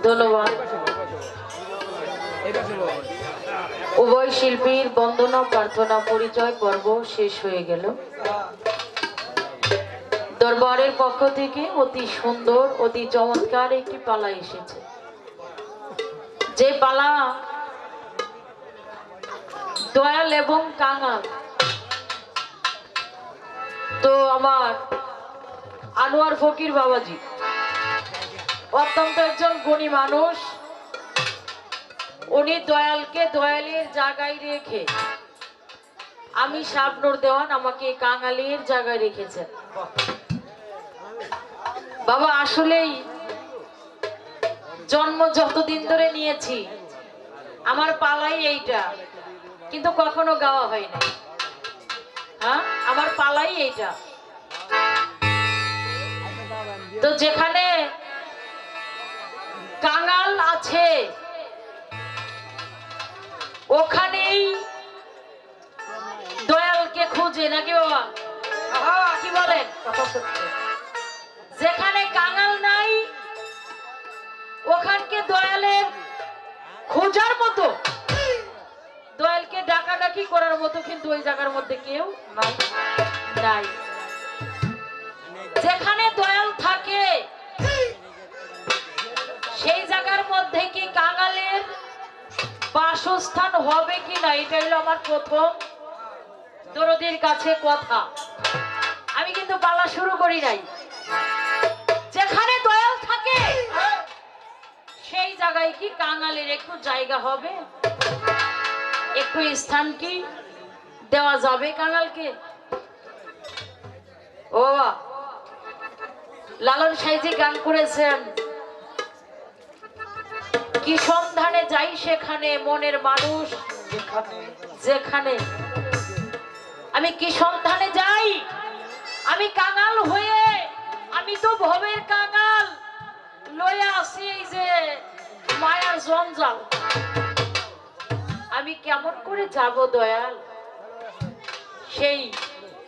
ধন্যবাদ। উভয় শিল্পীর বন্দনা প্রার্থনা পরিচয় পর্ব শেষ হয়ে গেল। দরবারের পক্ষ থেকে অতি সুন্দর অতি চমৎকার একটি পালা এসেছে। যে পালা দয়াল এবং কাঙাল। তো আমার আনোয়ার ফকির বাবাজি অত্যন্ত একজন গুণী মানুষ। উনি দয়ালকে দয়ালের জায়গায় রেখে আমি শাবনুর দেওয়ান আমাকে কাঙালের জায়গায় রেখেছেন। বাবা আসলেই জন্ম যতদিন ধরে নিয়েছি আমার পালাই এইটা, কিন্তু কখনো গাওয়া হয় না। হ্যাঁ, আমার পালাই এইটা। তো যেখানে কাঙাল আছে ওখানেই দয়ালকে খুঁজে, নাকি বাবা কি বলেন? যেখানে কাঙাল নাই ওখানকে দয়ালের খোঁজার মতো, দয়ালকে ডাকাডাকি করার মতো কিন্তু ওই জায়গার মধ্যে কেউ নাই। যেখানে দয়াল থাকে সেই জায়গার মধ্যে কি কাঙালের বাসস্থান হবে কি না, এটা হলো আমার প্রথম দরদির কাছে কথা। আমি কিন্তু পালা শুরু করি নাই। যেখানে দয়াল থাকে সেই জায়গায় কি কাঙালের একটু জায়গা হবে, একটু স্থান কি দেওয়া যাবে কাঙালকে? ও লালন সাইজি গান করেছেন, কি সন্ধানে যাই সেখানে মনের মানুষ যেখানে। আমি কি সন্ধানে যাই? আমি কাঙাল হয়ে, আমি তো ভবের কাঙাল লয়ে আসি এই যে মায়ার জঞ্জাল। আমি কেমন করে যাব দয়াল সেই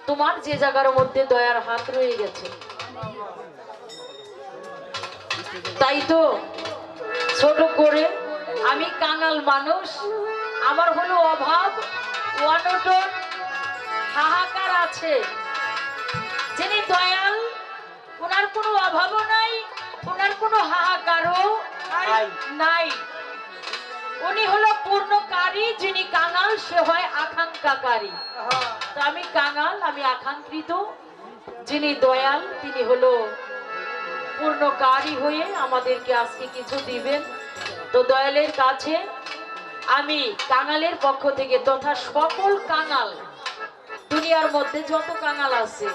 তোমার যে জায়গার মধ্যে দয়ার হাত রয়ে গেছে? তাই তো ছোট করে আমি কাঙাল মানুষ, আমার হলো অভাব অনটন হাহাকার আছে। যিনি দয়াল ওনার কোনো অভাবও নাই, ওনার কোনো হাহাকারও নাই। উনি হলো পূর্ণকারী, যিনি কাঙাল সে হয় আকাঙ্ক্ষাকারী। তো আমি কাঙাল, আমি আকাঙ্ক্ষিত, যিনি দয়াল তিনি হলো পূর্ণকারী হয়ে আমাদেরকে আজকে কিছু দিবেন। তো দয়ালের কাছে আমি কাঙালের পক্ষ থেকে তথা সকল কাঙাল, দুনিয়ার মধ্যে যত কাঙাল আছে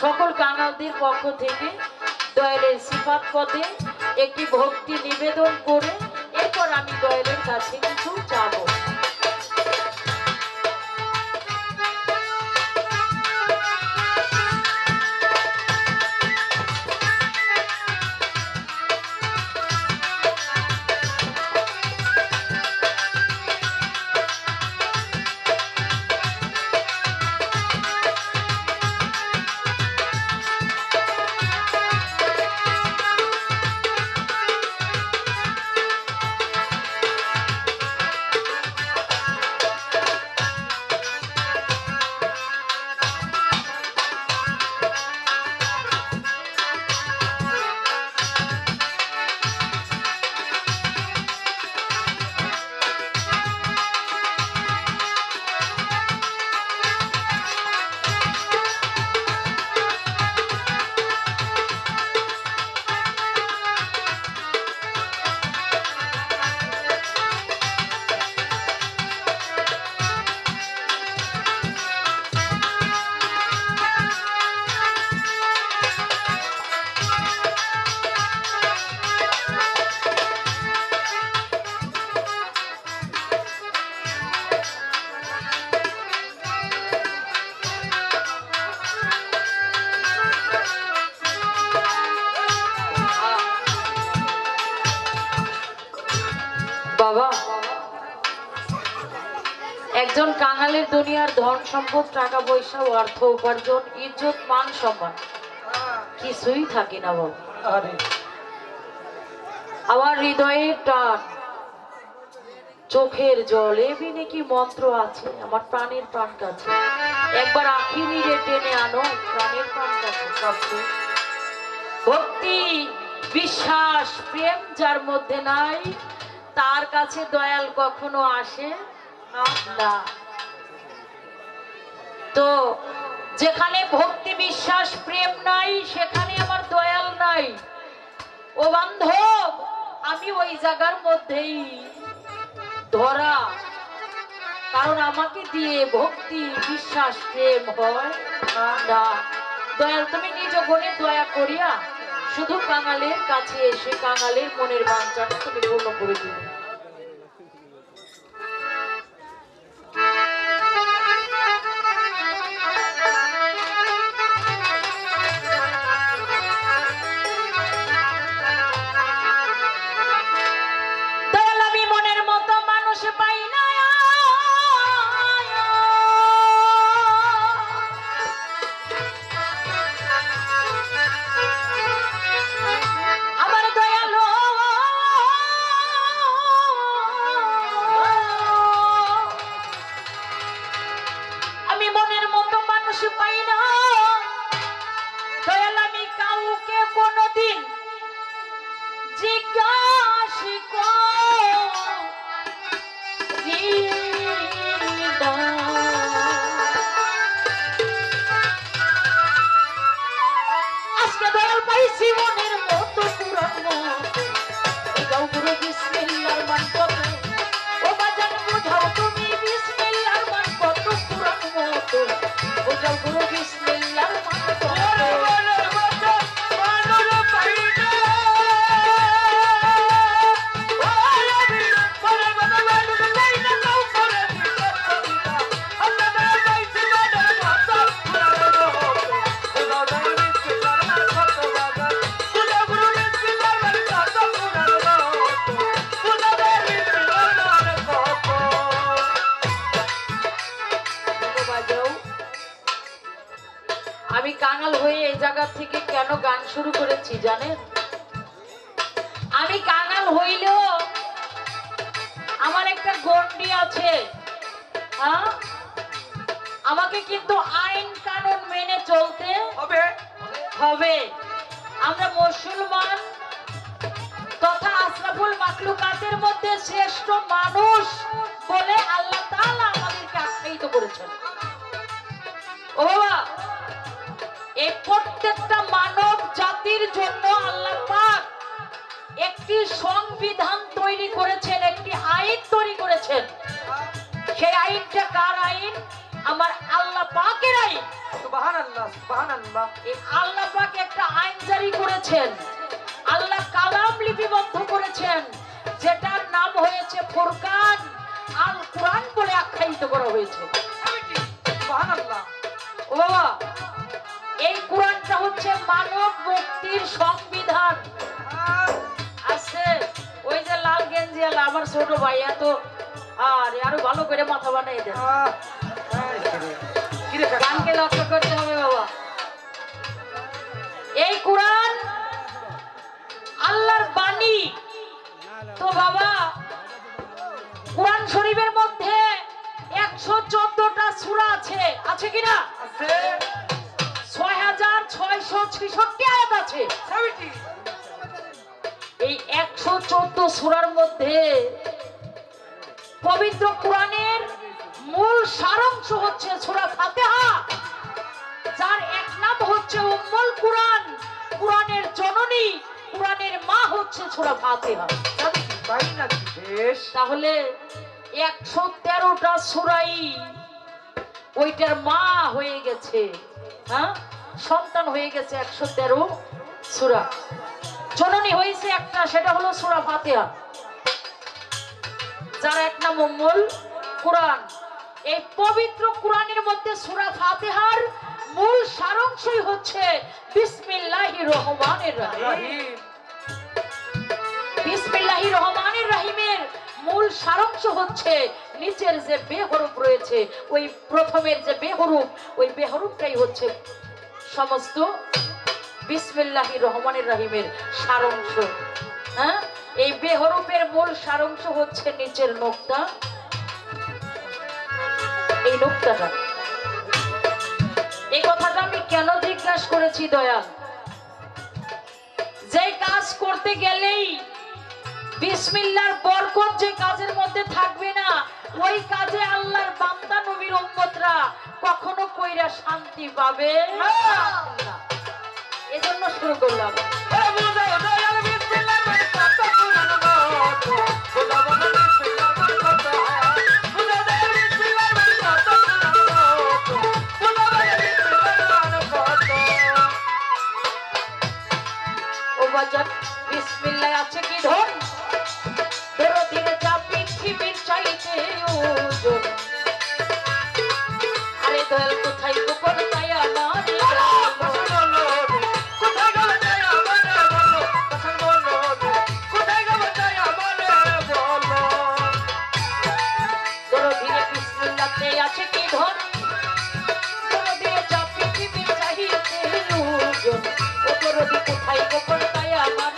সকল কাঙালদের পক্ষ থেকে দয়ালের সিফাত পদে একটি ভক্তি নিবেদন করে এরপর আমি দয়ালের কাছে কিছু চাবো। বাবা একজন কাঙালের দুনিয়ার ধন সম্পদ টাকা পয়সা অর্থ উপার্জন ইজ্জত মান সম্মান কিছুই থাকে না বাবা। আমার হৃদয়ের টান, চোখের জল, এবি নাকি মন্ত্র আছে আমার প্রাণের প্রাণ কাছে। একবার আঁখি নিরে টেনে আনো প্রাণের প্রাণ কাছে। ভক্তি, বিশ্বাস, প্রেম যার মধ্যে নাই তার কাছে দয়াল কখনো আসে না। তো যেখানে ভক্তি, বিশ্বাস, প্রেম নাই সেখানে আমার দয়াল নাই। ও বান্ধব, আমি ওই জায়গার মধ্যেই ধরা, কারণ আমাকে দিয়ে ভক্তি, বিশ্বাস, প্রেম হয় না। দয়াল তুমি নিজ গুণে দয়া করিয়া শুধু কাঙালের কাছে এসে কাঙালের মনের বাঞ্ছাটা তুমি পূর্ণ করে দিবে। আমি কাঙাল হয়ে এই জায়গা থেকে কেন গান শুরু করেছি জানেন? আমি কাঙাল হইলেও আমার একটা গন্ডি আছে। আমাকে কিন্তু আইন কানুন মেনে চলতে হবে। আমরা মুসলমান তথা আশরাফুল মাখলুকাতের মধ্যে শ্রেষ্ঠ মানুষ বলে আল্লাহ তাআলা আমাদেরকে আখ্যায়িত করেছেন। ও বাবা, এই প্রত্যেকটা মানব জাতির জন্য আল্লাহ পাক একটি সংবিধান তৈরি করেছেন, একটি আইন তৈরি করেছেন। সেই আইনটা কার আইন? আমার আল্লাহ পাকের আইন। সুবহানাল্লাহ, সুবহানাল্লাহ। এই আল্লাহ পাক একটা আইন জারি করেছেন, আল্লাহ কালাম লিপিবদ্ধ করেছেন, যেটার নাম হয়েছে ফুরকান, আল কুরআন বলে আখ্যায়িত করা হয়েছে। সুবহানাল্লাহ। ও বাবা, এই কুরআনটা হচ্ছে মানব মুক্তির সংবিধান। আছে ওই যে লাল গেঞ্জি আলা আমার ছোট ভাইয়া, তো আরো ভালো করে মাথা বানাই দেন। গানকে লক্ষ্য করতে হবে বাবা। এই কুরআন আল্লাহর বাণী। তো বাবা, কুরআন শরীফের মধ্যে 114টা সূরা আছে, আছে কিনা? আছে। 6666 আয়াত আছে। এই 114 সূরার মধ্যে পবিত্র কুরআনের মূল সারাংশ হচ্ছে সূরা ফাতিহা, যার এক নাম হচ্ছে উম্মুল কুরআন। কুরআনের জননী, কুরআনের মা হচ্ছে সূরা ফাতিহা। তাহলে 113টা সূরাই ওইটার মা হয়ে গেছে, সন্তান হয়ে গেছে 113 সূরা। জননী হয়েছে একটা, সেটা হলো সূরা ফাতিহা, যার এক নাম উম্মুল কুরআন। এই পবিত্র কুরআনের মধ্যে সূরা ফাতিহার মূল সারাংশই হচ্ছে বিসমিল্লাহির রহমানির রহিম। বিসমিল্লাহির রহমানির রহিমের মূল সারাংশ হচ্ছে নিচের যে বেহরফ রয়েছে, ওই প্রথমের যে বেহরফ, ওই বেহরফটাই হচ্ছে সমস্ত বিসমিল্লাহির রহমানির রহিমের সারাংশ। এই বেহরুফের মূল সারাংশ হচ্ছে নিচের নোকতা, এই নোকতাটা। এই কথাটা আমি কেন জিজ্ঞাসা করেছি দয়াল, যে কাজ করতে গেলেই বিসমিল্লাহর বরকত যে কাজের মধ্যে থাকবে না, ওই কাজে আল্লাহর বান্দা নবীর উম্মতরা কখনো কইরা শান্তি পাবে না। এজন্য শুরু করলাম। ও বাজার বিসমিল্লাহ আছে কি ধন, দরদির যা পৃথিবীর চাইতে ওজন। আরে দয়াল কোথায় গোপন তাই আমার দরদির বিসমিল্লাহতে আছে কি ধন, দরদির যা পৃথিবীর চাইতে ওজন। ও দরদি কোথায় গোপন তাই আমার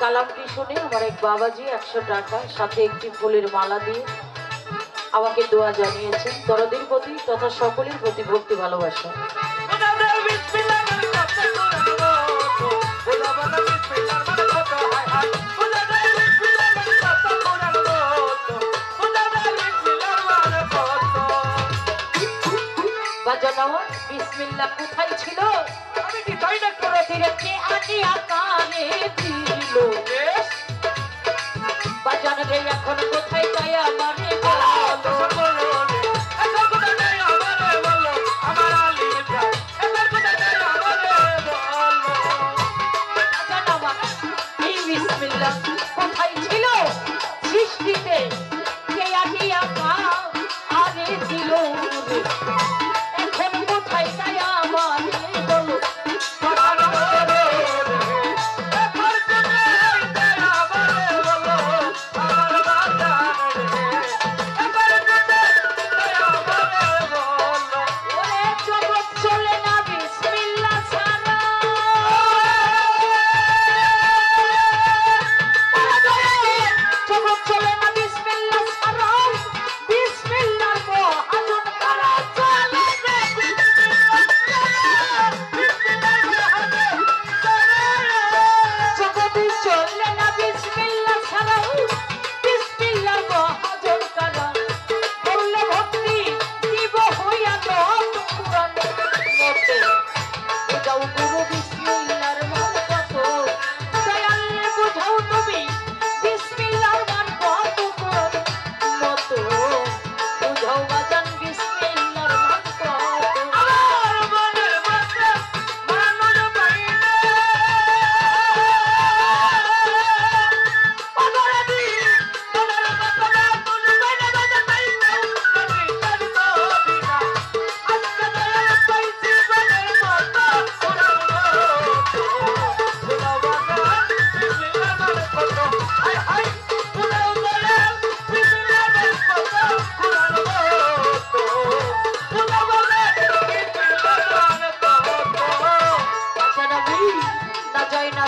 কালামটি শুনে আমার এক বাবাজি 100 টাকা সাথে একটি ফুলের মালা দিয়ে আমাকে দোয়া জানিয়েছেন। দরদির প্রতি তথা সকলের প্রতি ভক্তি ভালোবাসা। বাজানো বিসমিল্লাহ কোথায় ছিল, আমি কি তাই না করে দিরেকে আনি আকারে দিল বাজান রে এখন কোথায় যাই আমারে বলো এখন কোথায় যাই আমারে বলো আমার আলী ভাই এখন কোথায় যাই আমারে বলো বাজান আমার এই বিসমিল্লাহ কোথায় ছিল সৃষ্টিতে কে আনি আকারে দিল এখন কোথায় যাই আমারে বলো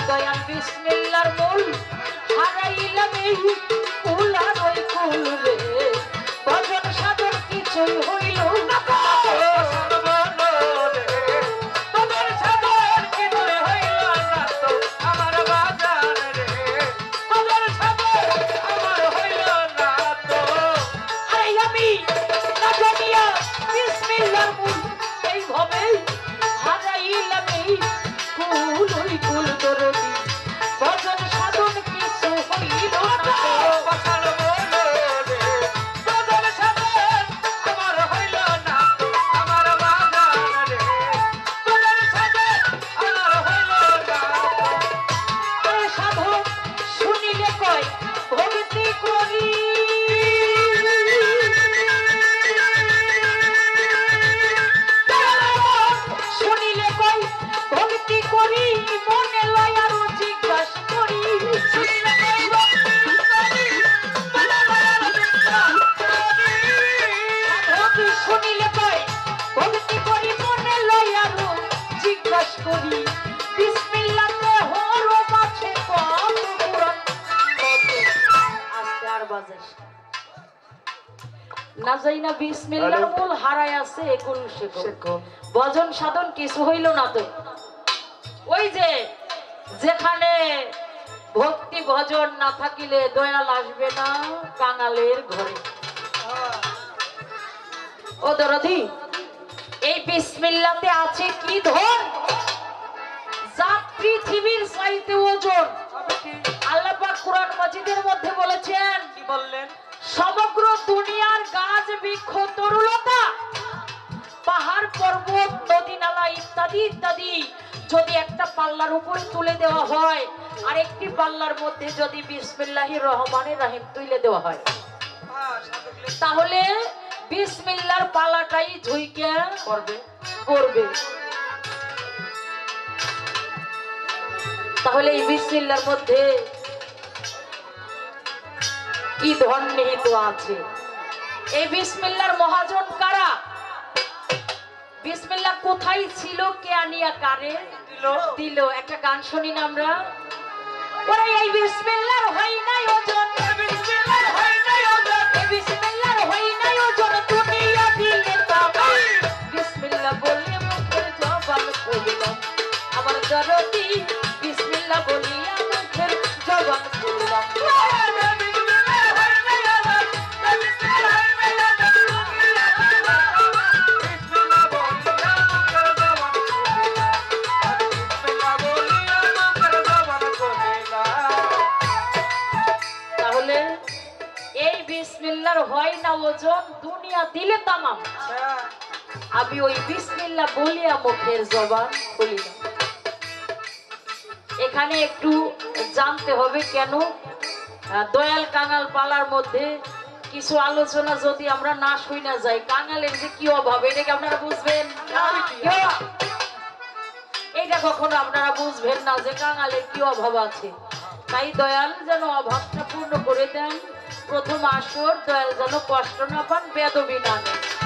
দয়াল বিসমিল্লাহর মূল হারাইলাম এই কুল আর ওই কুল রে ভজন সাধন কিছুই হইল বাজাইস না যাই না বিসমিল্লাহর মূল হারায় আছে একুল শেখো ভজন সাধন কিছু হইল না তো ওই যে যেখানে ভক্তি ভজন না থাকিলে দয়াল আসবে না কাঙালের ঘরে ও দরদি এই বিসমিল্লাতে আছে কি ধন যা পৃথিবীর চাইতে ওজন আল্লাহ পাক কোরআন মাজিদের মধ্যে বলেছেন কি বললেন সমগ্র দুনিয়ার গাছ বৃক্ষ তরুলতা পাহাড় পর্বত নদী নালা ইত্যাদি ইত্যাদি যদি একটা পাল্লার উপরে তুলে দেওয়া হয় আর একটি পাল্লার মধ্যে যদি বিসমিল্লাহির রহমানির রহিম তুলে দেওয়া হয় তাহলে বিসমিল্লাহর পালাটাই ঝুইকে পড়বে তাহলে এই বিসমিল্লাহর মধ্যে কি ধন নিহিত আছে এই বিসমিল্লাহর মহাজন কারা বিসমিল্লাহ কোথায় ছিল কে আনিয়া কারে দিল একটা গান শুনি না আমরা ওরে এই বিসমিল্লাহর হয় নাই ওজন বিসমিল্লাহর হয় নাই ওজন বিসমিল্লাহর হয় নাই ওজন দুনিয়া দিলে তামাম বিসমিল্লাহ বলে মুখের জবান খুললাম আমার দরদি বিসমিল্লাহ বলিয়া মুখের জবান খুললাম হয় না ওজন দুনিয়া দিলে তামাম আমি ওই বিসমিল্লাহ বলিয়া মুখের জবান খুলি না এখানে একটু জানতে হবে কেন দয়াল কাঙাল পালার মধ্যে কিছু আলোচনা যদি আমরা না শুই না যাই কাঙালের যে কি অভাব এটাকে আপনারা বুঝবেন এইটা কখনো আপনারা বুঝবেন না যে কাঙালের কি অভাব আছে তাই দয়াল যেন অভাবটা পূর্ণ করে দেন প্রথম আসর দয়াল যেন কষ্ট না পান বেদবি না নেন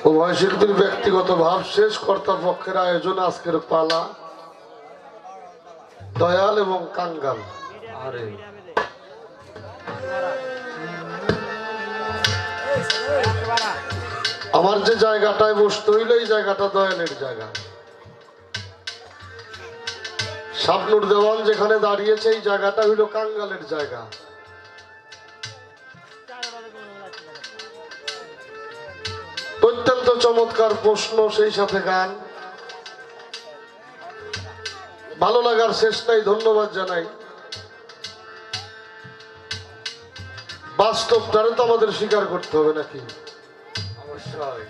উভয় শিল্পীর ব্যক্তিগত ভাব শেষ, কর্তাপক্ষের আয়োজন আজকের পালা দয়াল এবং কাঙ্গাল। আরে আমার যে জায়গাটায় বসতে হইল এই জায়গাটা দয়ালের জায়গা। শাবনুর দেওয়ান যেখানে দাঁড়িয়েছে এই জায়গাটা হইল কাঙ্গালের জায়গা। অত্যন্ত চমৎকার প্রশ্ন, সেই সাথে গান। ভালো লাগার শেষ নাই, ধন্যবাদ জানাই। বাস্তবটারে তো আমাদের স্বীকার করতে হবে নাকি? অবশ্যই।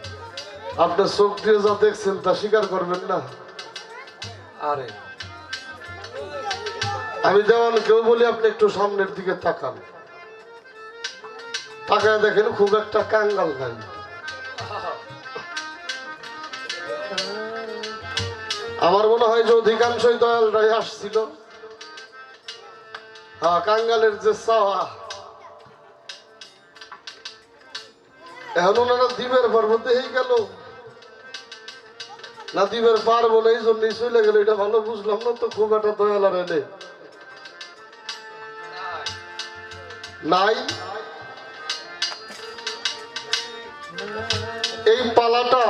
আপনার চোখ দিয়ে যা দেখছেন তা স্বীকার করবেন না? আরে আমি দেওয়ানকেও বলি আপনি একটু সামনের দিকে তাকান, তাকায় দেখেন খুব একটা কাঙ্গাল নাই। আমার মনে হয় যে অধিকাংশই দয়ালরাই আসছিল। হ্যাঁ, কাঙ্গালের যে চাওয়া, এখন ওনারা দ্বীপের পর্বতে গেল না দ্বীপের পারবো না, এই জন্যই চলে গেল। এটা ভালো বুঝলাম না তো, খুব একটা দয়াল আর এনে নাই। এই পালাটা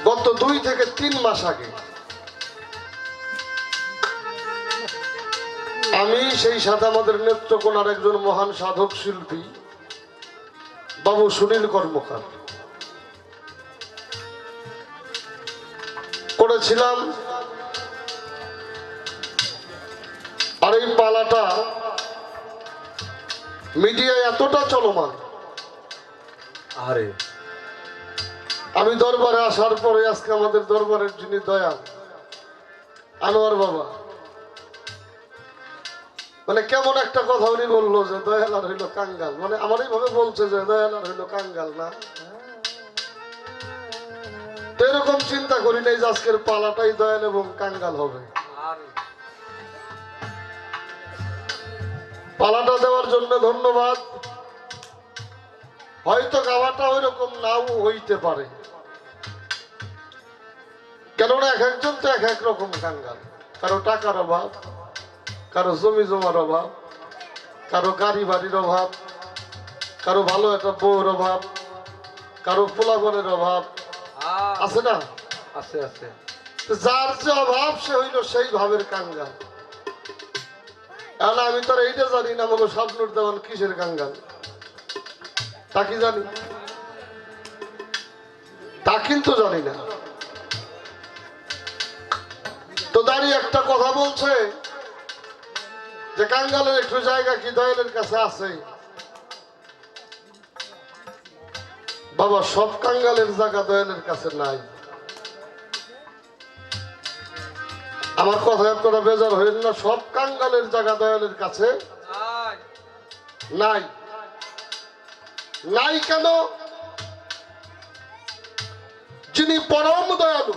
গত 2 থেকে 3 মাস আগে আমি, সেই সাথে আমাদের নেত্রকোনার একজন মহান সাধক শিল্পী বাবু সুনীল কর্মকার করেছিলাম। আর এই পালাটা মিডিয়ায় এতটা চলমান, আরে আমি দরবারে আসার পরে আজকে আমাদের দরবারের যিনি দয়াল আনোয়ার বাবা, মানে কেমন একটা কথা উনি বললো যে দয়াল আর হইলো কাঙ্গাল, মানে আমার এইভাবে বলছে যে দয়াল আর হইলো কাঙ্গাল না। তো এরকম চিন্তা করি নাই যে আজকের পালাটাই দয়াল এবং কাঙ্গাল হবে। আরে পালাটা দেওয়ার জন্য ধন্যবাদ। হয়তো গাওয়াটা ওই রকম নাও হইতে পারে, কেননা এক একজন তো এক এক রকম কাঙ্গাল। কারো টাকার অভাব, কারো জমি জমার অভাব, কারো গাড়ি বাড়ির অভাব, কারো ভালো একটা বউর অভাব, কারো পোলাপনের অভাব, আছে না? আছে আছে। তো যার যে অভাব সে হইল সেই ভাবের কাঙ্গাল। আমি তো আর এইটা জানি না বলো শাবনুর দেওয়ান কিসের কাঙ্গাল, তা কি জানি? তা কিন্তু জানি না। তো দাঁড়িয়ে একটা কথা বলছে যে কাঙ্গালের একটু জায়গা কি দয়ালের কাছে আছে? বাবা, সব কাঙ্গালের জায়গা দয়ালের কাছে নাই। আমার কথায় আপনারা বেজার হইল না, সব কাঙ্গালের জায়গা দয়ালের কাছে নাই। নাই কেন? যিনি পরম দয়ালু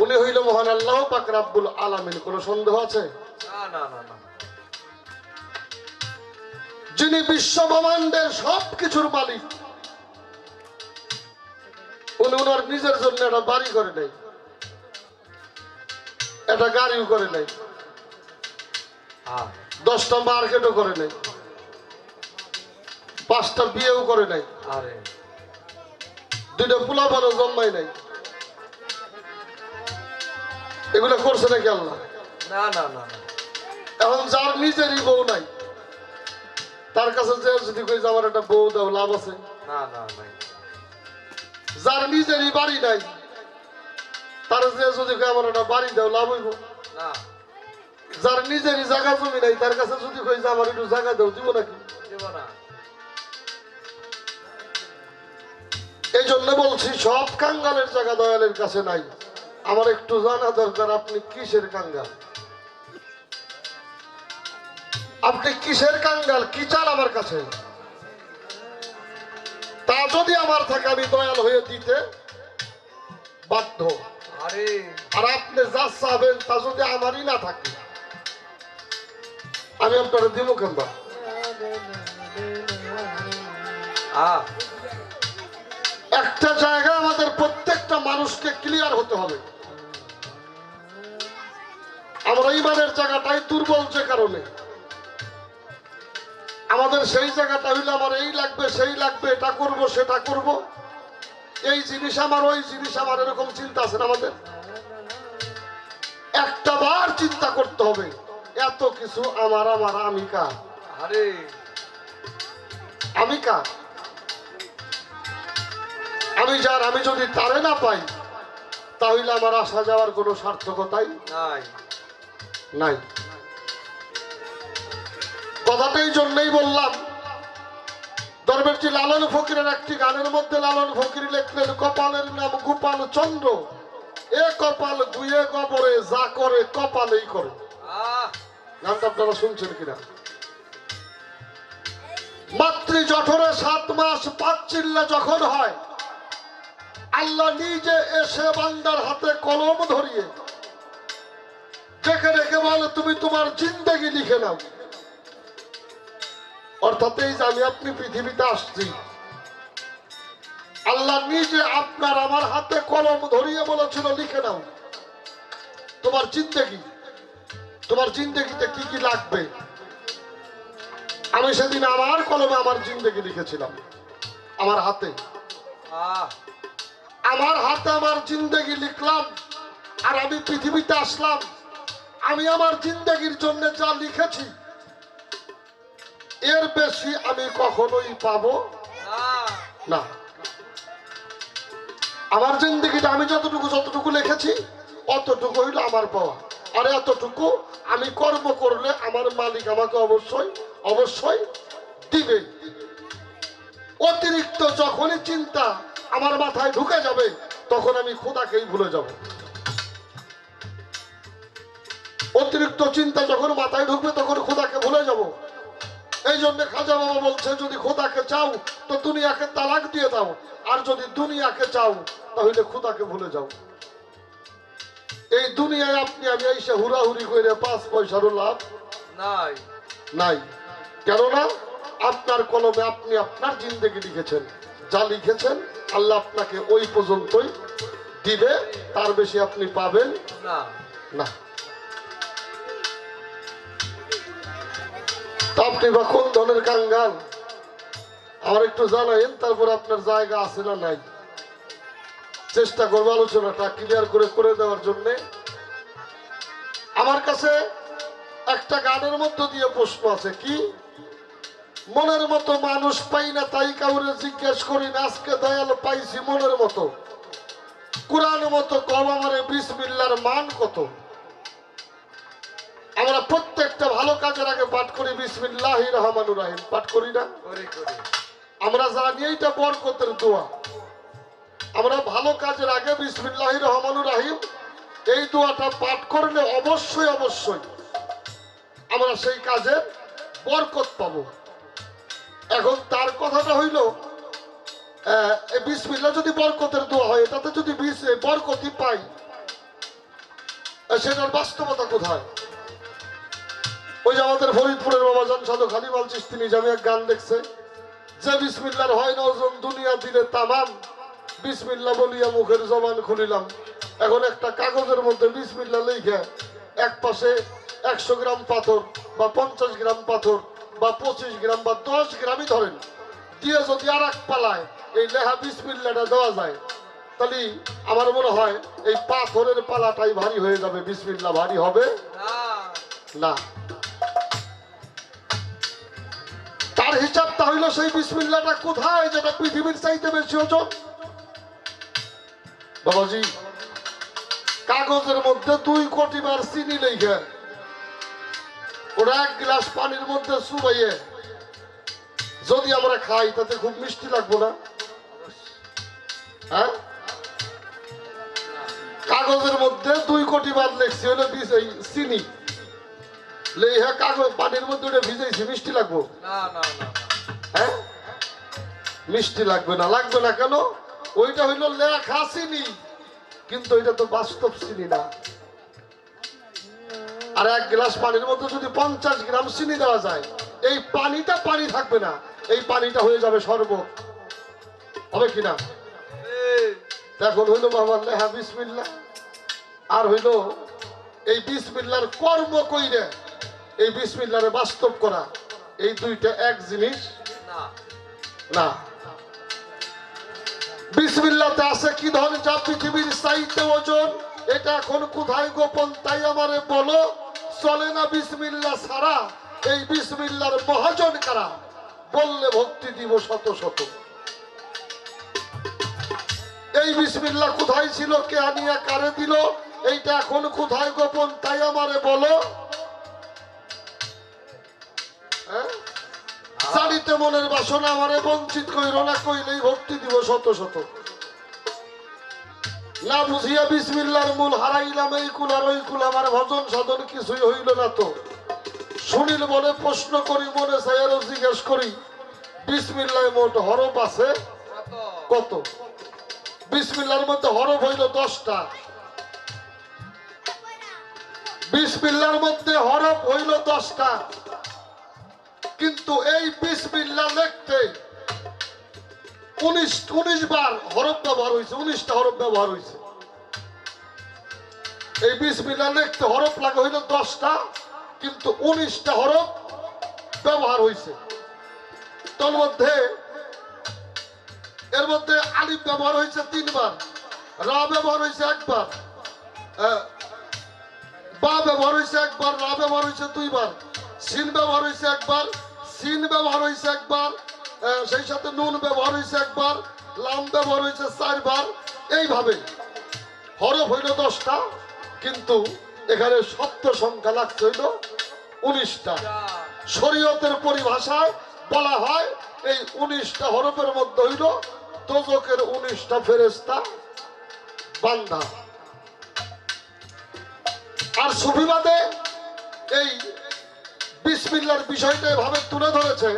উনি হইল মহান আল্লাহ পাক রাব্বুল আলামিন। কোন সন্দেহ আছে? না না না না। যিনি বিশ্ব ব্রহ্মাণ্ডের সবকিছুর মালিক, উনি ওনার নিজের জন্য একটা বাড়ি করে নাই, একটা গাড়িও করে নাই, 10টা মার্কেটও করে নাই, 5টা বিয়েও করে নাই, আরে 2টা পোলাপানও জন্মাই নাই। এগুলো করছে নাকি আল্লাহ? না না না না। এখন যার নিজেরই বউ নাই তার কাছে যে যদি কই যে আমার একটা বউ দাও, লাভ আছে? না না নাই। যার নিজেরই বাড়ি নাই তার যে যদি কই আমার একটা বাড়ি দাও, লাভ হইব না। যার নিজেরই জায়গা জমি নাই তার কাছে যদি কই যে আমার একটু জায়গা দাও, দিব নাকি? দেব না। এই জন্য বলছি সব কাঙ্গালের জায়গা দয়ালের কাছে নাই। আমার একটু জানা দরকার আপনি কিসের কাঙ্গাল, আপনি কিসের কাঙ্গাল, কি চান আমার কাছে? তা যদি আমার থাকে আমি দয়াল হয়ে দিতে বাধ্য। আরে আর আপনি যা চাবেন তা যদি আমারই না থাকে আমি আপনারা দিব কেন? আহ একটা জায়গা আমাদের প্রত্যেকটা মানুষকে ক্লিয়ার হতে হবে। আমরা ইমানের জায়গাটাই দুর্বল যে কারণে আমাদের সেই জায়গাটা হইলে আমার এই লাগবে সেই লাগবে, এটা করব সেটা করব, এই জিনিস আমার ওই জিনিস আমার, এরকম চিন্তা আছে না আমাদের? একটা বার চিন্তা করতে হবে এত কিছু আমার আমার, আমি কার? আরে আমি কার? আমি যার, আমি যদি তারে না পাই তাহলে আমার আসা যাওয়ার কোনো সার্থকতাই নাই নাই। কথাটা এই জন্যই বললাম, দরবেশজি লালন ফকিরের একটি গানের মধ্যে লালন ফকির লিখলেন, কপালের নাম গোপাল চন্দ্র, এ কপাল গুয়ে গবরে, যা করে কপালেই করে। আহ গানটা আপনারা শুনছেন কিনা? মাতৃ জঠরে 7 মাস পাচ্ছিল্লা যখন হয়, আল্লাহ নিজে এসে বান্দার হাতে কলম ধরিয়ে দেখে রেখে বলে, তুমি তোমার জিন্দেগি লিখে নাও। অর্থাৎ এই যে আমি আপনি পৃথিবীতে আসছি, আল্লাহ নিজে আপনার আমার হাতে কলম ধরিয়ে বলেছিল লিখে নাও তোমার জিন্দেগি, তোমার জিন্দেগিতে কি কি লাগবে। আমি সেদিন আমার কলমে আমার জিন্দেগি লিখেছিলাম, আমার হাতে, আহ আমার হাতে আমার জিন্দেগি লিখলাম। আর আমি পৃথিবীতে আসলাম, আমি আমার জিন্দেগির জন্য যা লিখেছি এর বেশি আমি কখনোই পাবো না না। আমার জিন্দেগিটা আমি যতটুকু লিখেছি অতটুকু হইল আমার পাওয়া। আর এতটুকু আমি কর্ম করলে আমার মালিক আমাকে অবশ্যই অবশ্যই দিবে। অতিরিক্ত যখনই চিন্তা আমার মাথায় ঢুকে যাবে তখন আমি খোদাকেই ভুলে যাব। অতিরিক্ত চিন্তা যখন মাথায় ঢুকবে তখন খোদাকে ভুলে যাব। এই জন্য খাজা বাবা বলছে, যদি খোদাকে চাও তো দুনিয়াকে তালাক দিয়ে দাও, আর যদি দুনিয়াকে চাও তাহলে খোদাকে ভুলে যাও। এই দুনিয়ায় আপনি আমি এসে হুড়াহুড়ি করে 5 পয়সারও লাভ নাই নাই। কেননা আপনার কলমে আপনি আপনার জিন্দেগি লিখেছেন, যা লিখেছেন আল্লাহ আপনাকে ওই পর্যন্তই দিবে, তার বেশি আপনি পাবেন না না। তা আপনি বা কোন ধরনের কাঙ্গাল আমার একটু জানাইন, তারপর আপনার জায়গা আছে না নাই চেষ্টা করবো আলোচনাটা ক্লিয়ার করে দেওয়ার জন্য। আমার কাছে একটা গানের মধ্য দিয়ে প্রশ্ন আছে, কি মনের মতো মানুষ পাই না তাই কাউরে জিজ্ঞেস করি না, আজকে দয়াল পাইছি মনের মতো, কোরআন মতো কম আমারে বিসমিল্লাহর মান কত। আমরা প্রত্যেকটা ভালো কাজের আগে পাঠ করি বিসমিল্লাহির রহমানুর রহিম, পাঠ করি না? করি আমরা জানি এইটা বরকতের দোয়া। আমরা ভালো কাজের আগে বিসমিল্লাহির রহমানুর রহিম এই দোয়াটা পাঠ করলে অবশ্যই অবশ্যই আমরা সেই কাজের বরকত পাবো। এখন তার কথাটা হইল, এই বিসমিল্লাহ যদি বরকতের দোয়া হয়, এটাতে যদি বরকতই পাই, সেটার বাস্তবতা কোথায়? ওই যে আমাদের ফরিদপুরের বাবাজান সাধু খালিমাল চিশতি নিজামী এক গান দেখছে, যে বিসমিল্লাহর হয় না ওজন দুনিয়া দিলে তামাম, বিসমিল্লাহ বলিয়া মুখের জবান খুলিলাম। এখন একটা কাগজের মধ্যে বিসমিল্লাহ লিখে এক পাশে 100 গ্রাম পাথর বা 50 গ্রাম পাথর বা 25 গ্রাম বা 10 গ্রামই ধরেন দিয়ে যদি আর এক পালায় এই লেহা বিসমিল্লাহটা দেওয়া যায়, তাহলে আমার মনে হয় এই পাথরের পালাটাই ভারী হয়ে যাবে, বিসমিল্লাহ ভারী হবে না। তার হিসাবটা হইল সেই বিসমিল্লাহটা কোথায়, যেটা পৃথিবীর চাইতে বেশি ওজন। বাবাজি, কাগজের মধ্যে 2 কোটি বার চিনি লেখে ওরা 1 গ্লাস পানির মধ্যে চুবাইয়ে যদি আমরা খাই তাতে খুব মিষ্টি লাগবো না? হ্যাঁ, কাগজের মধ্যে 2 কোটি বার লেখছি হলো চিনি লেহা, কাগজ পানির মধ্যে ওটা ভিজাইছি, মিষ্টি লাগবো? হ্যাঁ, মিষ্টি লাগবে না। লাগবে না কেন? ওইটা হইল লেখা চিনি, কিন্তু এটা তো বাস্তব চিনি না। আর 1 গ্লাস পানির মধ্যে যদি 50 গ্রাম চিনি দেওয়া যায়, এই পানিটা পানি থাকবে না, এই পানিটা হয়ে যাবে শরবত, হবে কিনা? এই, এখন হইলো বাবা লেহা বিসমিল্লাহ, আর হইলো এই বিসমিল্লাহর কর্ম কইরে এই বিসমিল্লাহরে বাস্তব করা, এই দুইটা এক জিনিস না না। বিসমিল্লাহতে আছে কি ধন যা পৃথিবীর চাইতে ওজন, এটা এখন কোথায় গোপন তাই আমারে বলো, চলে না বিসমিল্লাহ ছাড়া, এই বিসমিল্লাহর মহাজন কারা, বললে ভক্তি দিব শত শত। এই বিসমিল্লাহ কোথায় ছিল, কে আনিয়া কারে দিল, এইটা এখন কোথায় গোপন তাই আমারে বলো। হ্যাঁ, জানিতে মনের বাসনা আমারে বঞ্চিত কইর না, কইলেই ভক্তি দিব শত শত। না বুঝিয়া বিসমিল্লাহর মূল হারাইলাম এই কুল আর ওই কুল, আমার ভজন সাধন কিছুই হইল না তো। শুনিল বলে প্রশ্ন করি, মনে চাই আরো জিজ্ঞেস করি, বিসমিল্লাহ মোট হরফ আছে কত? কত? বিসমিল্লাহর মধ্যে হরফ হইল 10টা। বিসমিল্লাহর মধ্যে হরফ হইল 10টা, কিন্তু এই বিসমিল্লাহ লিখতে 19 বার হরফ ব্যবহার হয়েছে, 19টা হরফ ব্যবহার হয়েছে। এই বিসমিল্লাহ লিখতে হরফ লাগে হইল 10টা, কিন্তু 19টা হরফ ব্যবহার হয়েছে। তোর মধ্যে এর মধ্যে আলিফ ব্যবহার হয়েছে 3 বার, রা ব্যবহার হয়েছে 1 বার, বা ব্যবহার হয়েছে 1 বার, রা ব্যবহার হয়েছে 2 বার, সিন ব্যবহার হয়েছে 1 বার, সিন ব্যবহার হয়েছে 1 বার, সেই সাথে নুন ব্যবহার হয়েছে 1 বার, লাম ব্যবহার হয়েছে 4 বার। এইভাবে হরফ হইল 10টা, কিন্তু এখানে শব্দ সংখ্যা লাগছে হইল 19টা। শরীয়তের পরিভাষায় বলা হয় এই 19টা হরফের মধ্যে হইল দোজকের 19টা ফেরেশতা বান্দা। আর সুফিবাদে এই বিসমিল্লাহর বিষয়টা এভাবে তুলে ধরেছে।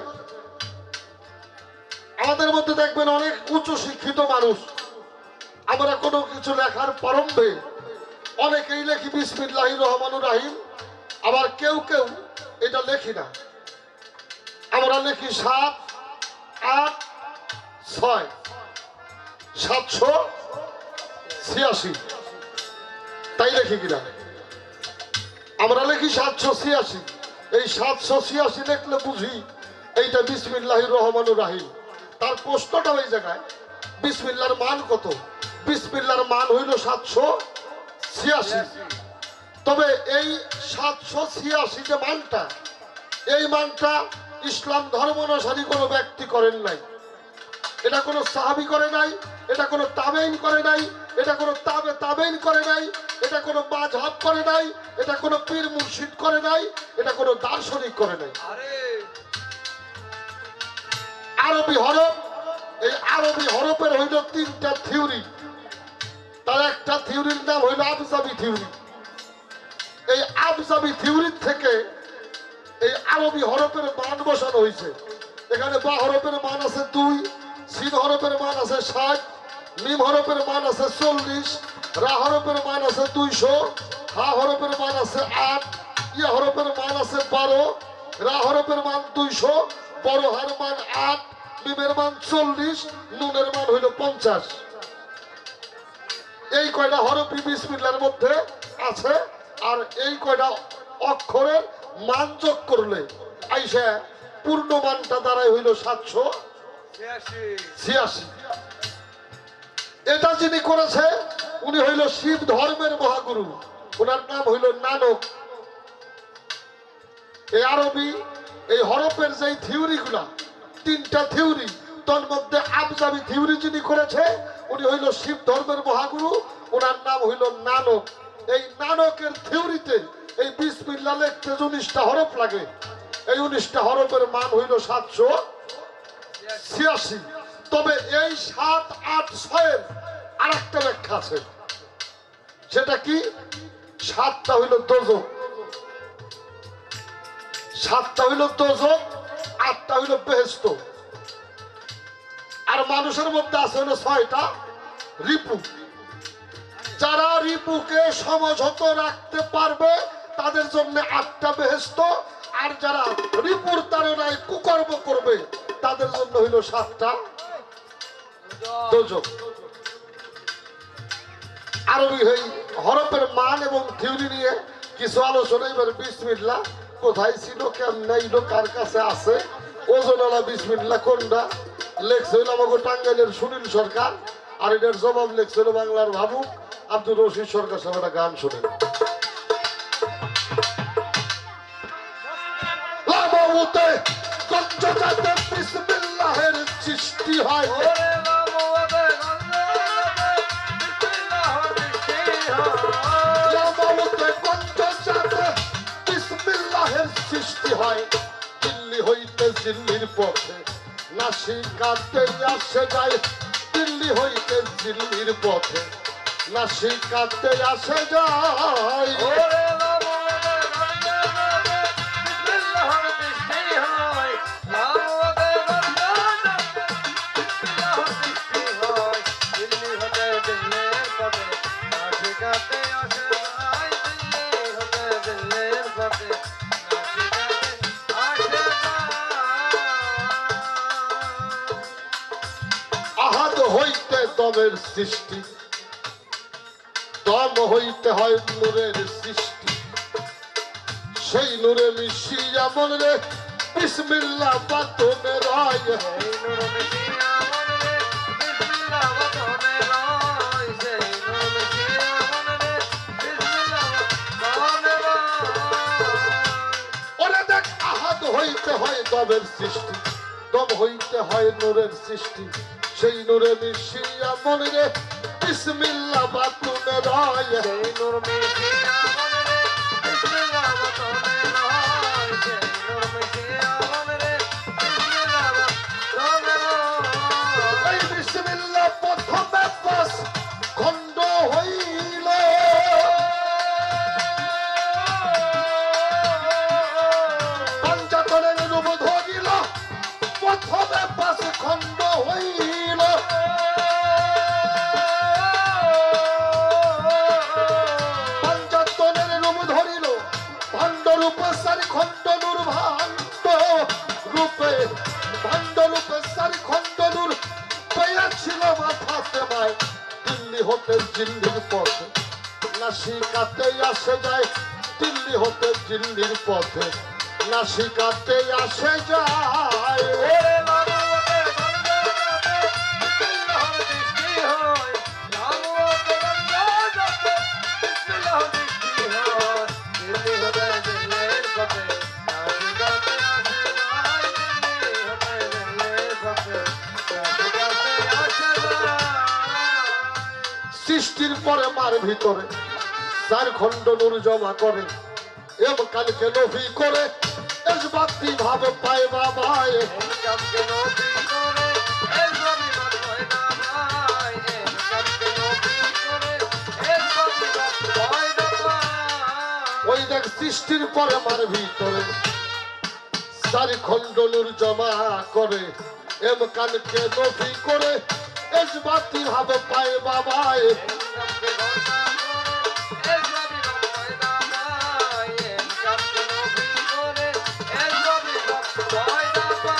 আমাদের মধ্যে দেখবেন অনেক উচ্চ শিক্ষিত মানুষ, আমরা কোনো কিছু লেখার প্রারম্ভে অনেকেই লেখি বিসমিল্লাহির রহমানুর রাহিম, আবার কেউ কেউ এটা লেখি না, আমরা লেখি 7, 8, 6, 786, তাই লেখি কিনা? আমরা লেখি 786। এই 786 লিখলে বুঝি এইটা বিসমিল্লাহির রহমানুর রাহিম। তার প্রশ্নটা ওই জায়গায়, বিসমিল্লাহর মান কত? বিসমিল্লাহর মান হইল 786। তবে এই 786 যে মানটা, এই মানটা ইসলাম ধর্ম অনুসারী কোনো ব্যক্তি করেন নাই, এটা কোনো সাহাবী করে নাই, এটা কোনো তাবেইন করে নাই, এটা কোনো তাবেইন করে নাই, এটা কোনো মাযহাব করে নাই, এটা কোনো পীর মুর্শিদ করে নাই, এটা কোনো দার্শনিক করে নাই। আরে আরবি হরফ, এই আরবি হরফের হইল 3টা থিওরি। তার একটা থিওরির নাম হইল আবজাবি থিওরি। এই আবজাবি থিওরির থেকে এই আরবি হরফের মান বসানো হয়েছে। এখানে বা হরফের মান আছে 2, সিন হরফের মান আছে 60, মিম হরফের মান আছে 40, রা হরফের মান আছে 200, হা হরফের মান আছে 8, ইয়া হরফের মান আছে 12, রা হরফের মান 200, বড় হার মান 8, মিমের মান 40, নুনের মান হইল 50। এই কয়টা হরফ বিসমিল্লাহর মধ্যে আছে। আর এই কয়টা অক্ষরের মান যোগ করলে আইসা পূর্ণ মানটা দাঁড়ায় হইল 786। এটা যিনি করেছে উনি হইল শিব ধর্মের মহাগুরু, ওনার নাম হইল নানক। এই আরবি এই হরফের যে থিওরি গুলা, 3টা থিওরি, তার মধ্যে আবজাবি থিওরি যিনি করেছে উনি হইল শিব ধর্মের মহাগুরু, ওনার নাম হইল নানক। এই নানকের থিওরিতে এই বিসমিল্লাহ লিখতে 19টা হরফ লাগে, এই 19টা হরফের মান হইল 786। তবে এই 7, 8, 6 আর একটা ব্যাখ্যা আছে, সেটা কি? 7টা হইল দোজক, 7টা হইল দোজক, 8টা হইল বেহেশত। আর মানুষের মধ্যে আছে হইল 6টা রিপু। যারা রিপুকে সমঝোত রাখতে পারবে তাদের জন্য 8টা বেহেশত, আর যারা রিপুর তাড়নায় কুকর্ম করবে তাদের জন্য হইল 7টা দোজখ। আরবি এই হরফের মান এবং থিওরি নিয়ে কিছু আলোচনা। এবার বিসমিল্লাহ কোথায় ছিল, কেমন এইলো, কার কাছে আছে, ওজনওয়ালা বিসমিল্লাহ কোনটা লেখছে হইল আমাকে টাঙ্গাইলের সুনীল সরকার, আর এটার জবাব লেখছিল বাংলার ভাবুক আব্দুর রশিদ সরকার সাহেব। একটা গান শুনেন। লামাউতে গঞ্জজাতে বিসমিল্লাহের সৃষ্টি হয়। লামাউতে গঞ্জজাতে বিসমিল্লাহের সৃষ্টি হয়। দিল্লি হইতে দিল্লির পথে নাসিকাতে আসে যায়। দিল্লি হইতে দিল্লির পথে নাসিকাতে আসে যায়। আহাদ হইতে দমের সৃষ্টি, দম হইতে হয় নূরের সৃষ্টি। সেই নূরে মিশিয়া মনে বিসমিল্লাহ বাতনে রয়। ওরে দেখ, আহাদ হইতে হয় দমের সৃষ্টি, দম হইতে হয় নূরের সৃষ্টি। সেই নূরে মিশিয়া মনে বিসমিল্লাহ বাতনে রয়। এই বিসমিল্লাহ প্রথমে 5 খণ্ড হইল। পঞ্চাতনের রূপ ধরিল, প্রথমে 5 খণ্ড হইল। পঞ্চাতনের রূপ ধরিল, ভাণ্ড রূপে 4 খণ্ড নূর। ভাণ্ড রূপে, ভাণ্ড রূপে 4 খণ্ড নূর পেয়েছিল মাথাতে মায়। দিল্লি হতে দিল্লির পথে নাসিকাতে আসে যায়। দিল্লি হতে দিল্লির পথে নাসিকাতে আসে যায়। সৃষ্টির পরে মার ভিতরে 4 খণ্ড নূর জমা করে। এবং কালকে নফি করে এসবাতি ভাব পায় বাবায়। ওই দেখ, সৃষ্টির পরে মার ভিতরে 4 খণ্ড নূর জমা করে। এম কালকে নফি করে এসবাতি ভাব পায় বাবায়।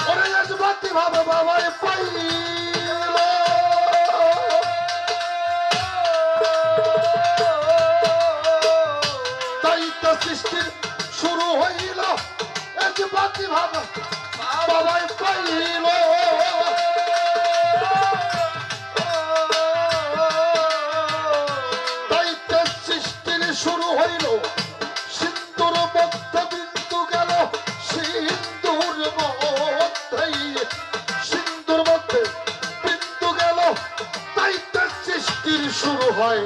ওরে এসবাতি ভাব বাবায় পাইল। তাই তো সৃষ্টির শুরু হইল, এসবাতি ভাব বাবায় পাইল। শুরু হইল সিন্ধুর মধ্যে বিন্দু গেল। সিন্ধুর মধ্যে, সিন্ধুর মধ্যে বিন্দু গেল। তাইতে সৃষ্টির শুরু হয়।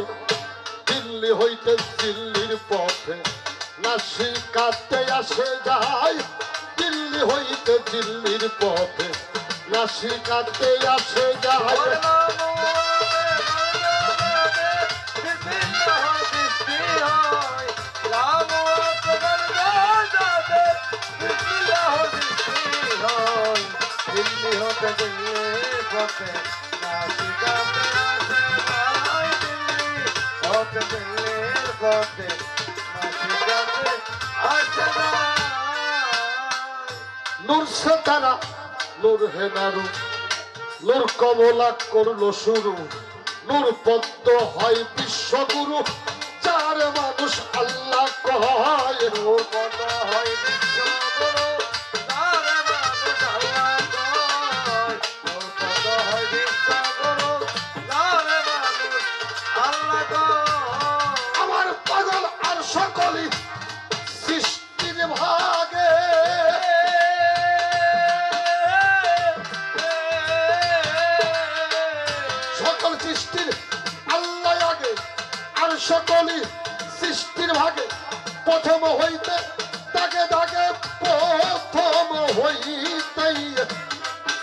দিল্লি হইতে দিল্লির পথে নাসিকাতে আসে যায়। দিল্লি হইতে দিল্লির পথে নাসিকাতে আসে যায়। নূর সে তারা নূর হে নারু নূর কমলা করলো শুরু নূর পদ্ম হয় বিশ্বগুরু চার মানুষ আল্লাহ কয় নূর পদ্ম হয় বিশ্বগুরু, তার মানুষ আল্লাহ কয়। নূর পদ্ম হয় বিশ্বগুরু, তার মানুষ আল্লাহ কয়। আমার পাগল আর সকলই সৃষ্টির ভাগে সকল সৃষ্টির আল্লাহ আগে আর সকলই সৃষ্টির ভাগে প্রথম হইতে দাগে দাগে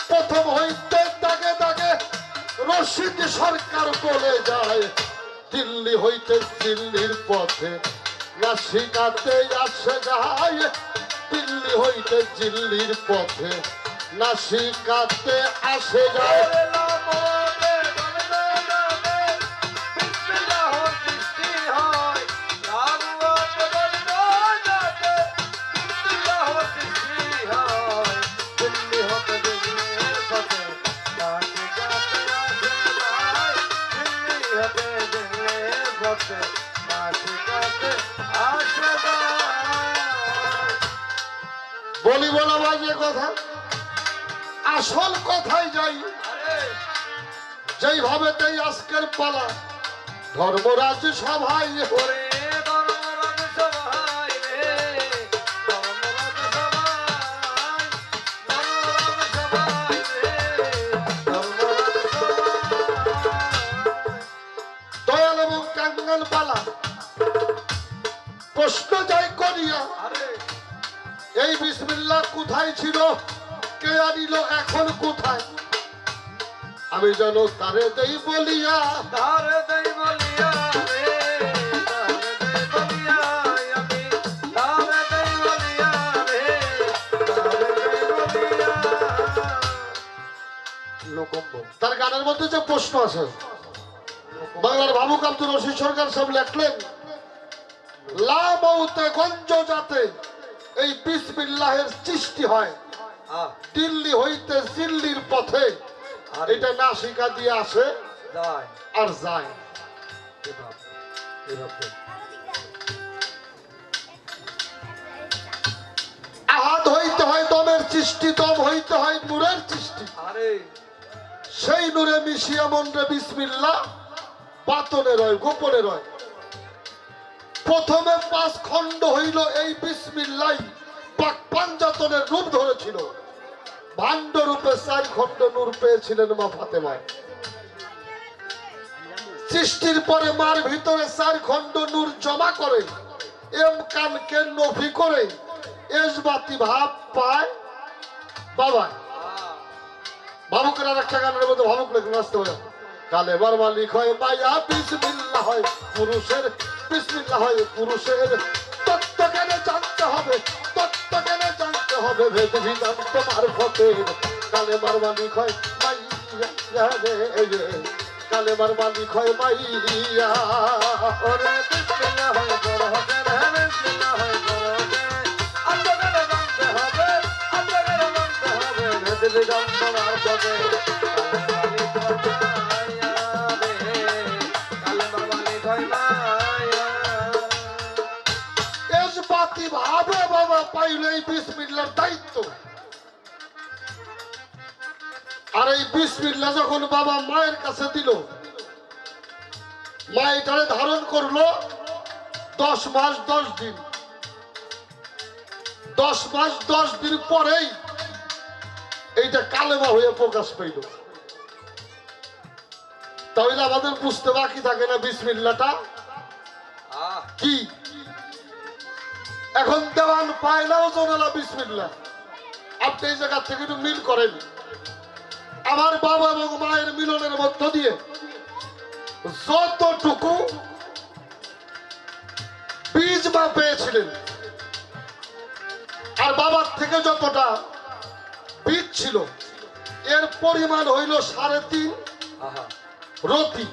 প্রথম হইতে দাগে দাগে রশিদ সরকার বলে যায় দিল্লি হইতে দিল্লির পথে নাসিকাতে আসে যায় দিল্লি হইতে দিল্লির পথে নাসিকাতে আসে যায় বলি বলা বাজে কথা আসল কথাই যাই যেইভাবে তাই আজকের পালা ধর্মরাজ সভায় ওরে ধর্মরাজ সভায় রে, ধর্মরাজ সভায়, ধর্মরাজ সভায় রে, ধর্মরাজ সভায়। দয়াল এবং কাঙ্গাল পালা প্রশ্ন যাই করিয়া আরে এই বিসমিল্লাহ কোথায় ছিল কে আনিল এখন কোথায় আমি যেন তারে দেই বলিয়া ধারে দেই বলিয়া রে, ধারে দেই বলিয়া আমি, ধারে দেই বলিয়া রে, ধারে দেই বলিয়া। লোকম্ব তার গানের মধ্যে যে প্রশ্ন আছে বাংলার ভাবুক আব্দুর রশিদ সরকার সব লেখলেন লামৌতে গঞ্জ যাতে এই বিসমিল্লাহের সৃষ্টি হয় আহ, দিল্লি হইতে দিল্লির পথে এটা নাসিকা দিয়ে আসে যায়, আর যায় এভাবে, এভাবে। আহাত হইতে হয় দমের সৃষ্টি দম হইতে হয় নূরের সৃষ্টি আরে সেই নূরে মিশিয়া মন্ত্রে বিসমিল্লাহ বাতনে রয় গোপনে রয় প্রথমে 5 খণ্ড হইল এই বিসমিল্লাহ পাক পাঞ্জাতনের রূপ ধরেছিল ভাণ্ড রূপে 4 খণ্ড নূর পেয়েছিলেন মা ফাতেমায় সৃষ্টির পরে মার ভিতরে 4 খণ্ড নূর জমা করে এম কানকে নফি করে এসবাতি ভাব পায় বাবা ভাবুকের আর একটা গানের মধ্যে ভাবুক লেখুন আসতে হবে কালে বার মালিক হয় মায়া বিসমিল্লাহ হয় পুরুষের বিসমিল্লাহ হয় পুরুষের তত্ত্ব জ্ঞানে জানতে হবে তত্ত্ব জ্ঞানে জানতে হবে ভেদ বিধান তোমার ফতের কালে বার মালিক হয় মাইয়া রে কালে বার মালিক হয় মাইয়া ওরে বিসমিল্লাহ হয় বড় হবে রে, বিসমিল্লাহ হয় বড় হবে। আপনাদের জানতে হবে, আপনাদের জানতে হবে, ভেদ বিধান তোমার হবে। কালেমার মালিক হয় মায়া। এসবাতি ভাবে বাবা পাইলে এই বিসমিল্লাহর দায়িত্ব আর এই বিসমিল্লাহ যখন বাবা মায়ের কাছে দিল মা এটারে ধারণ করলো 10 মাস 10 দিন 10 মাস 10 দিন পরেই এইটা কালেমা হয়ে প্রকাশ পাইল তাহলে আমাদের বুঝতে বাকি থাকে না বিসমিল্লাহটা আহ, কি এখন দেওয়ান পায় না ওজনালা বিসমিল্লাহ আপনি এই জায়গা থেকে একটু মিল করেন আমার বাবা এবং মায়ের মিলনের মধ্য দিয়ে যতটুকু বীজ মা পেয়েছিলেন আর বাবার থেকে যতটা বীজ ছিল এর পরিমাণ হইল 3.5 আহা, রতি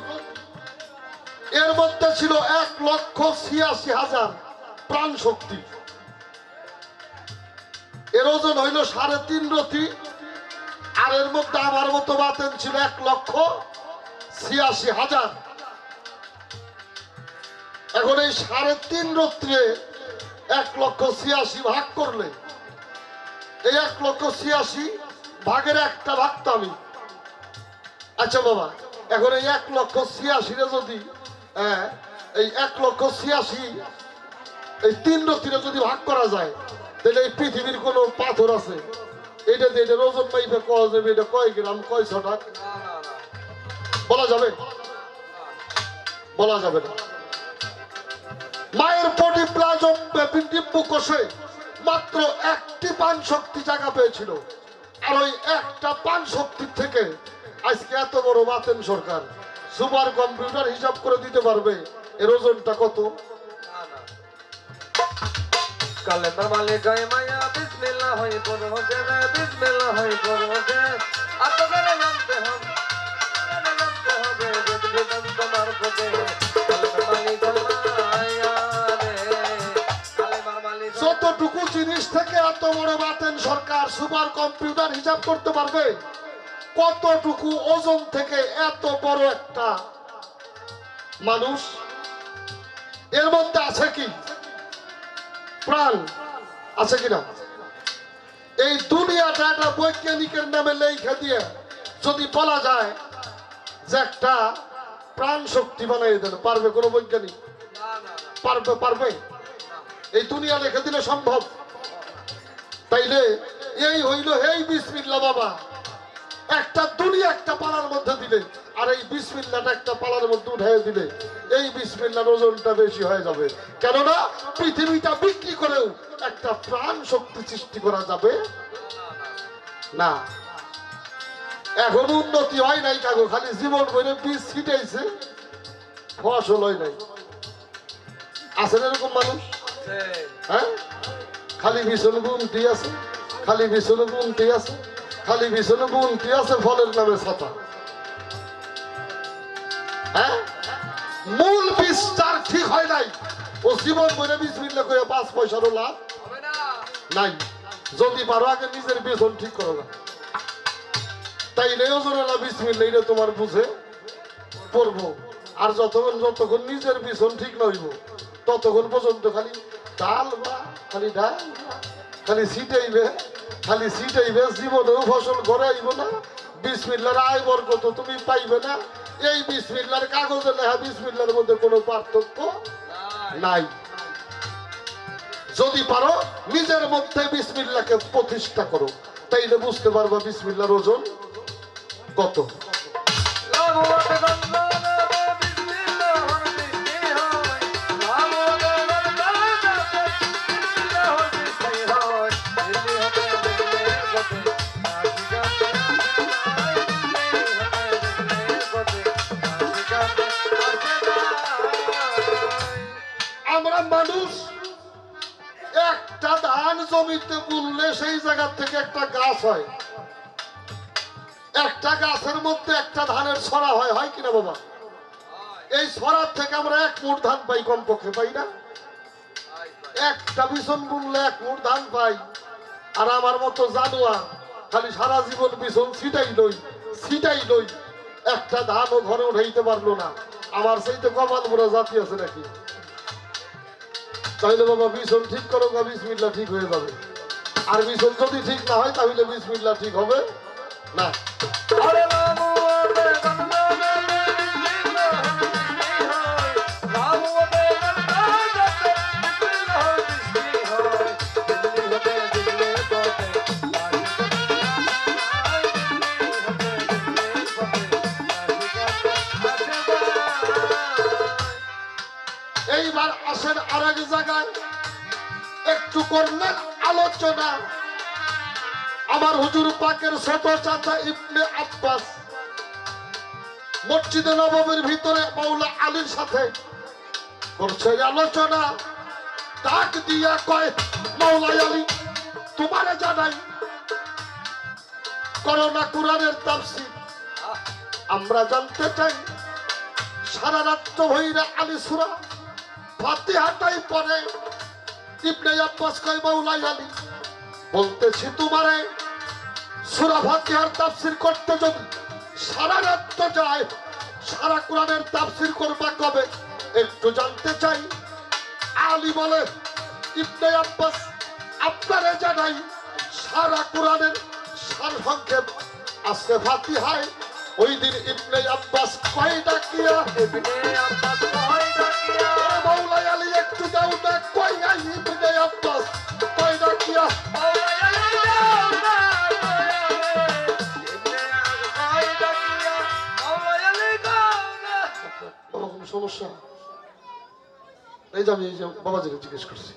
এর মধ্যে ছিল 1,86,000 প্রাণ শক্তি এর ওজন হইল 3.5 রতি, আর এর মধ্যে আমার মতো বাতেন ছিল 1,86,000। এখন এই 3.5 রত্রে 1,86,000 ভাগ করলে এই 1,86,000 ভাগের একটা ভাগ তো আমি। আচ্ছা বাবা, এখন এই 1,86,000 যদি এই 1,86,000 এই 3 রত্রে যদি ভাগ করা যায়, তাহলে এই পৃথিবীর কোন পাথর আছে এটা দিয়ে এটার ওজন পাইবে কয় যাবে, এটা কয় গ্রাম কয় ছটা বলা যাবে? বলা যাবে না। মায়ের পরিপ্লাজম ডিম্বকোষে মাত্র একটি প্রাণ শক্তি জায়গা পেয়েছিল, আর ওই একটা প্রাণ শক্তির থেকে আজকে এত বড় বাতেন সরকার সুপার কম্পিউটার হিসাব করে দিতে পারবে এর ওজনটা কত। কালেমার মালিক হয় মায়া বিসমিল্লাহ হয় পড়ো রে বিসমিল্লাহ হয় পড়ো রে আতগারে জানতে হবে বেদ বেদন তোমার পদে কালেমার মালিক হয় মায়া রে কালেমার মালিক যতটুকু জিনিস থেকে এত বড় বাতেন সরকার সুপার কম্পিউটার হিসাব করতে পারবে, কতটুকু ওজন থেকে এত বড় একটা মানুষ। এর মধ্যে আছে কি প্রাণ আছে কিনা? এই দুনিয়াটা একটা বৈজ্ঞানিকের নামে লেখা দিয়ে যদি বলা যায় যে একটা প্রাণ শক্তি বানাই দেন, পারবে কোনো বৈজ্ঞানিক? পারবে? পারবে? এই দুনিয়া লেখা দিলে সম্ভব? তাইলে এই হইল এই বিসমিল্লাহ বাবা, একটা দুনিয়া একটা পালার মধ্যে দিলে, আর এই বিসমিল্লাহটা একটা পালার মধ্যে উঠাই দিলে এই বিসমিল্লাহর ওজনটা বেশি হয়ে যাবে। কেননা পৃথিবীটা বিক্রি করেও একটা প্রাণ শক্তি সৃষ্টি করা যাবে না। এখন উন্নতি হয় নাই কাগো, খালি জীবন বইলে বীজ ছিটাইছে, ফসল হয় নাই। আছেন এরকম মানুষ? হ্যাঁ, খালি বিছন গুনতি আছে, খালি বিছন গুনতি আছে, খালি বিছন গুনতি আছে, ফলের নামে ছাতা। হ্যাঁ, মূল বীজটার ঠিক হয় নাই, ও জীবন বইলে বিসমিল্লাহ করে 5 পয়সারও লাভ নাই। যদি পারো আগে নিজের বেতন ঠিক করো না, তাইলে ওজনওয়ালা বিসমিল্লাহ এটা তোমার বুঝে পড়বো। আর যতক্ষণ নিজের বিছন ঠিক নইব ততক্ষণ পর্যন্ত খালি ডাল বা খালি ডাল খালি ছিটাইবে, খালি ছিটাইবে, জীবনেও ফসল ঘরে আইব না, বিসমিল্লাহর আয় বরকত তুমি পাইবে না। এই বিসমিল্লাহর কাগজে লেখা বিসমিল্লাহর মধ্যে কোনো পার্থক্য নাই। যদি পারো নিজের মধ্যে বিসমিল্লাহকে প্রতিষ্ঠা করো, তাইলে বুঝতে পারবা বিসমিল্লাহর ওজন কত। আমরা মানুষ একটা ধান জমিতে বুনলে সেই জায়গা থেকে একটা গাছ হয়, একটা গাছের মধ্যে একটা ধানের ছড়া হয়, হয় কিনা বাবা? এই ছড়ার থেকে আমরা 1 মুঠ ধান পাই, কমপক্ষে পাই না? একটা বিছন বুনলে 1 মুঠ ধান পাই। আর আমার মতো জানোয়ার খালি সারা জীবন বিছন ছিটাই লই, একটা ধানও ঘরে উঠাইতে পারলো না। আমার সেই তো কপাল পুরো জাতি আছে নাকি? তাহলে বাবা বিছন ঠিক করো, বিসমিল্লাহ ঠিক হয়ে যাবে। আর বিছন যদি ঠিক না হয় তাহলে বিসমিল্লাহ ঠিক হবে না। এইবার আসেন আরেক জায়গায় একটু করলেন আলোচনা। আমার হুজুর পাকের ছোট চাচা ইবনে আব্বাস মসজিদে নববীর ভিতরে মাওলা আলীর সাথে করছে আলোচনা। ডাক দিয়া কয়, মাওলা আলী তোমারে জানাই করোনা কুরআনের তাফসীর। আমরা জানতে চাই সারা রাত্র ভৈরা আলী সূরা ফাতিহাটাই পড়ে। ইবনে আব্বাস কয়, মাওলা আলী বলতেছি তোমারে সূরা ফাতিহার তাফসীর করতে যদি সারা রাত যায়, সারা কোরআনের তাফসীর করবা কবে একটু জানতে চাই। আলী বলে ইবনে আব্বাস আপনারে জানাই সারা কোরআনের সারসংক্ষেপ আছে ফাতিহায়। ওই দিন ইবনে আব্বাস কয়টা কিয়া ইবনে আব্বাস কয়টা কিয়া মাওলাই আলী একটু দাও না কয়টা ইবনে আব্বাস কয়টা কিয়া মাওলাই আলী দাও না ইবনে আব্বাস কয়টা কিয়া মাওলাই আলী দাও না। বাবা কোনো সমস্যা? এই যে আমি এই যে বাবাজিকে জিজ্ঞেস করছি।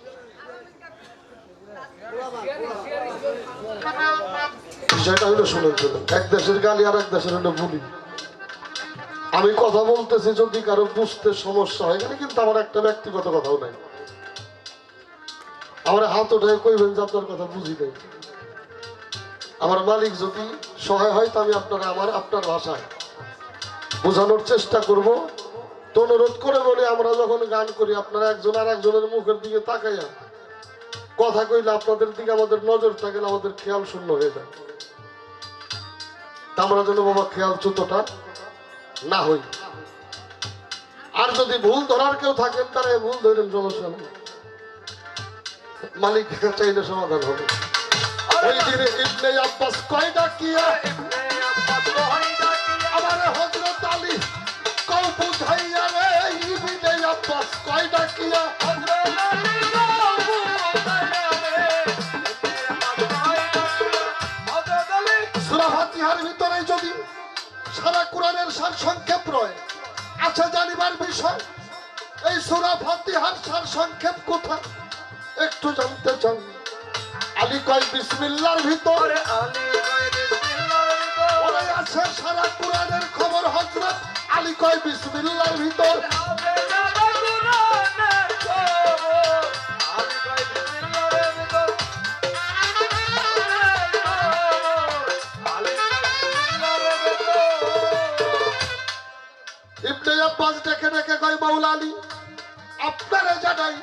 বিষয়টা হলো শুনেন চলুন, এক দেশের গালি আর এক দেশের হলো বুলি। আমি কথা বলতেছি যদি কারো বুঝতে সমস্যা হয়, এখানে কিন্তু আমার একটা ব্যক্তিগত কথাও নাই। আমার হাত ওঠায় কইবেন যে আপনার কথা বুঝি নাই। আমার মালিক যদি সহায় হয় তো আমি আপনার ভাষায় বোঝানোর চেষ্টা করব। তো অনুরোধ করে বলি, আমরা যখন গান করি আপনারা একজন আর একজনের মুখের দিকে তাকাইয়া কথা কইলে আপনাদের দিকে আমাদের নজর থাকে না, আমাদের খেয়াল শূন্য হয়ে যায়। তা আমরা যেন বাবা খেয়াল চ্যুতটা না হই। আর যদি ভুল ধরার কেউ থাকেন তারা ভুল ধরেন, সমস্যা নেই, মালিক চাইলে সমাধান হবে। ওই দিনে ইবনে আব্বাস কয়টা কিয়া ইবনে আব্বাস কয়টা কিয়া আমারে হযরত আলী কও বুঝাইয়া রে ইবনে আব্বাস কয়টা কিয়া হযরত আলী দাও বুঝাইয়া রে ইবনে আব্বাস কয়টা কিয়া হযরত আলী। সূরা ফাতিহার ভিতরে যদি সারা কোরআনের সারসংক্ষেপ রয় আচ্ছা জানিবার বিষয়, এই সূরা ফাতিহার সারসংক্ষেপ কোথায় একটু জানতে চান। আলী কয় বিসমিল্লাহর ভিতর ওরে আলী কয় বিসমিল্লাহর ভিতর ওরে আছে সারা কোরআনের খবর। হযরত আলী কয় বিসমিল্লাহর ভিতর হবে যাবে কুরআনের খবর। আলী কয় বিসমিল্লাহর ভিতর আলী কয় বিসমিল্লাহর ভিতর। ইবনে আব্বাস ডেকে ডেকে কয় মাওলা আলী আপনারা জানাই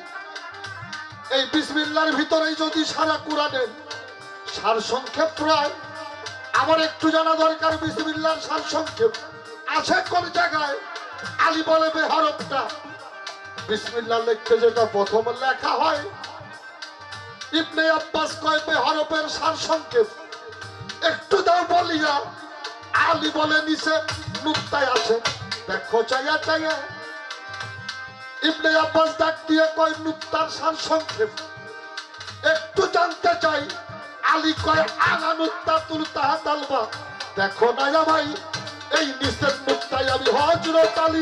এই বিসমিল্লাহর ভিতরেই যদি সারা কোরআনের সারসংক্ষেপ প্রায় আমার একটু জানা দরকার। বিসমিল্লাহর সারসংক্ষেপ আছে কোন জায়গায়? আলী বলে বেহরফটা। বিসমিল্লাহ লিখতে যেটা প্রথম লেখা হয়, ইবনে আব্বাস কয় বেহরফের সারসংক্ষেপ একটু দাও বলিয়া আলী বলে নিচে নুক্তায় আছে, দেখো চাইয়া চাইয়া। ইবনে আব্বাস ডাক দিয়ে কয় নুক্তার সারসংক্ষেপ একটু জানতে চাই। আলী কয় আনা নুক্তাতুল তাহাতাল বা, দেখো না ভাই এই নিচের নুক্তায় আমি হযরত আলী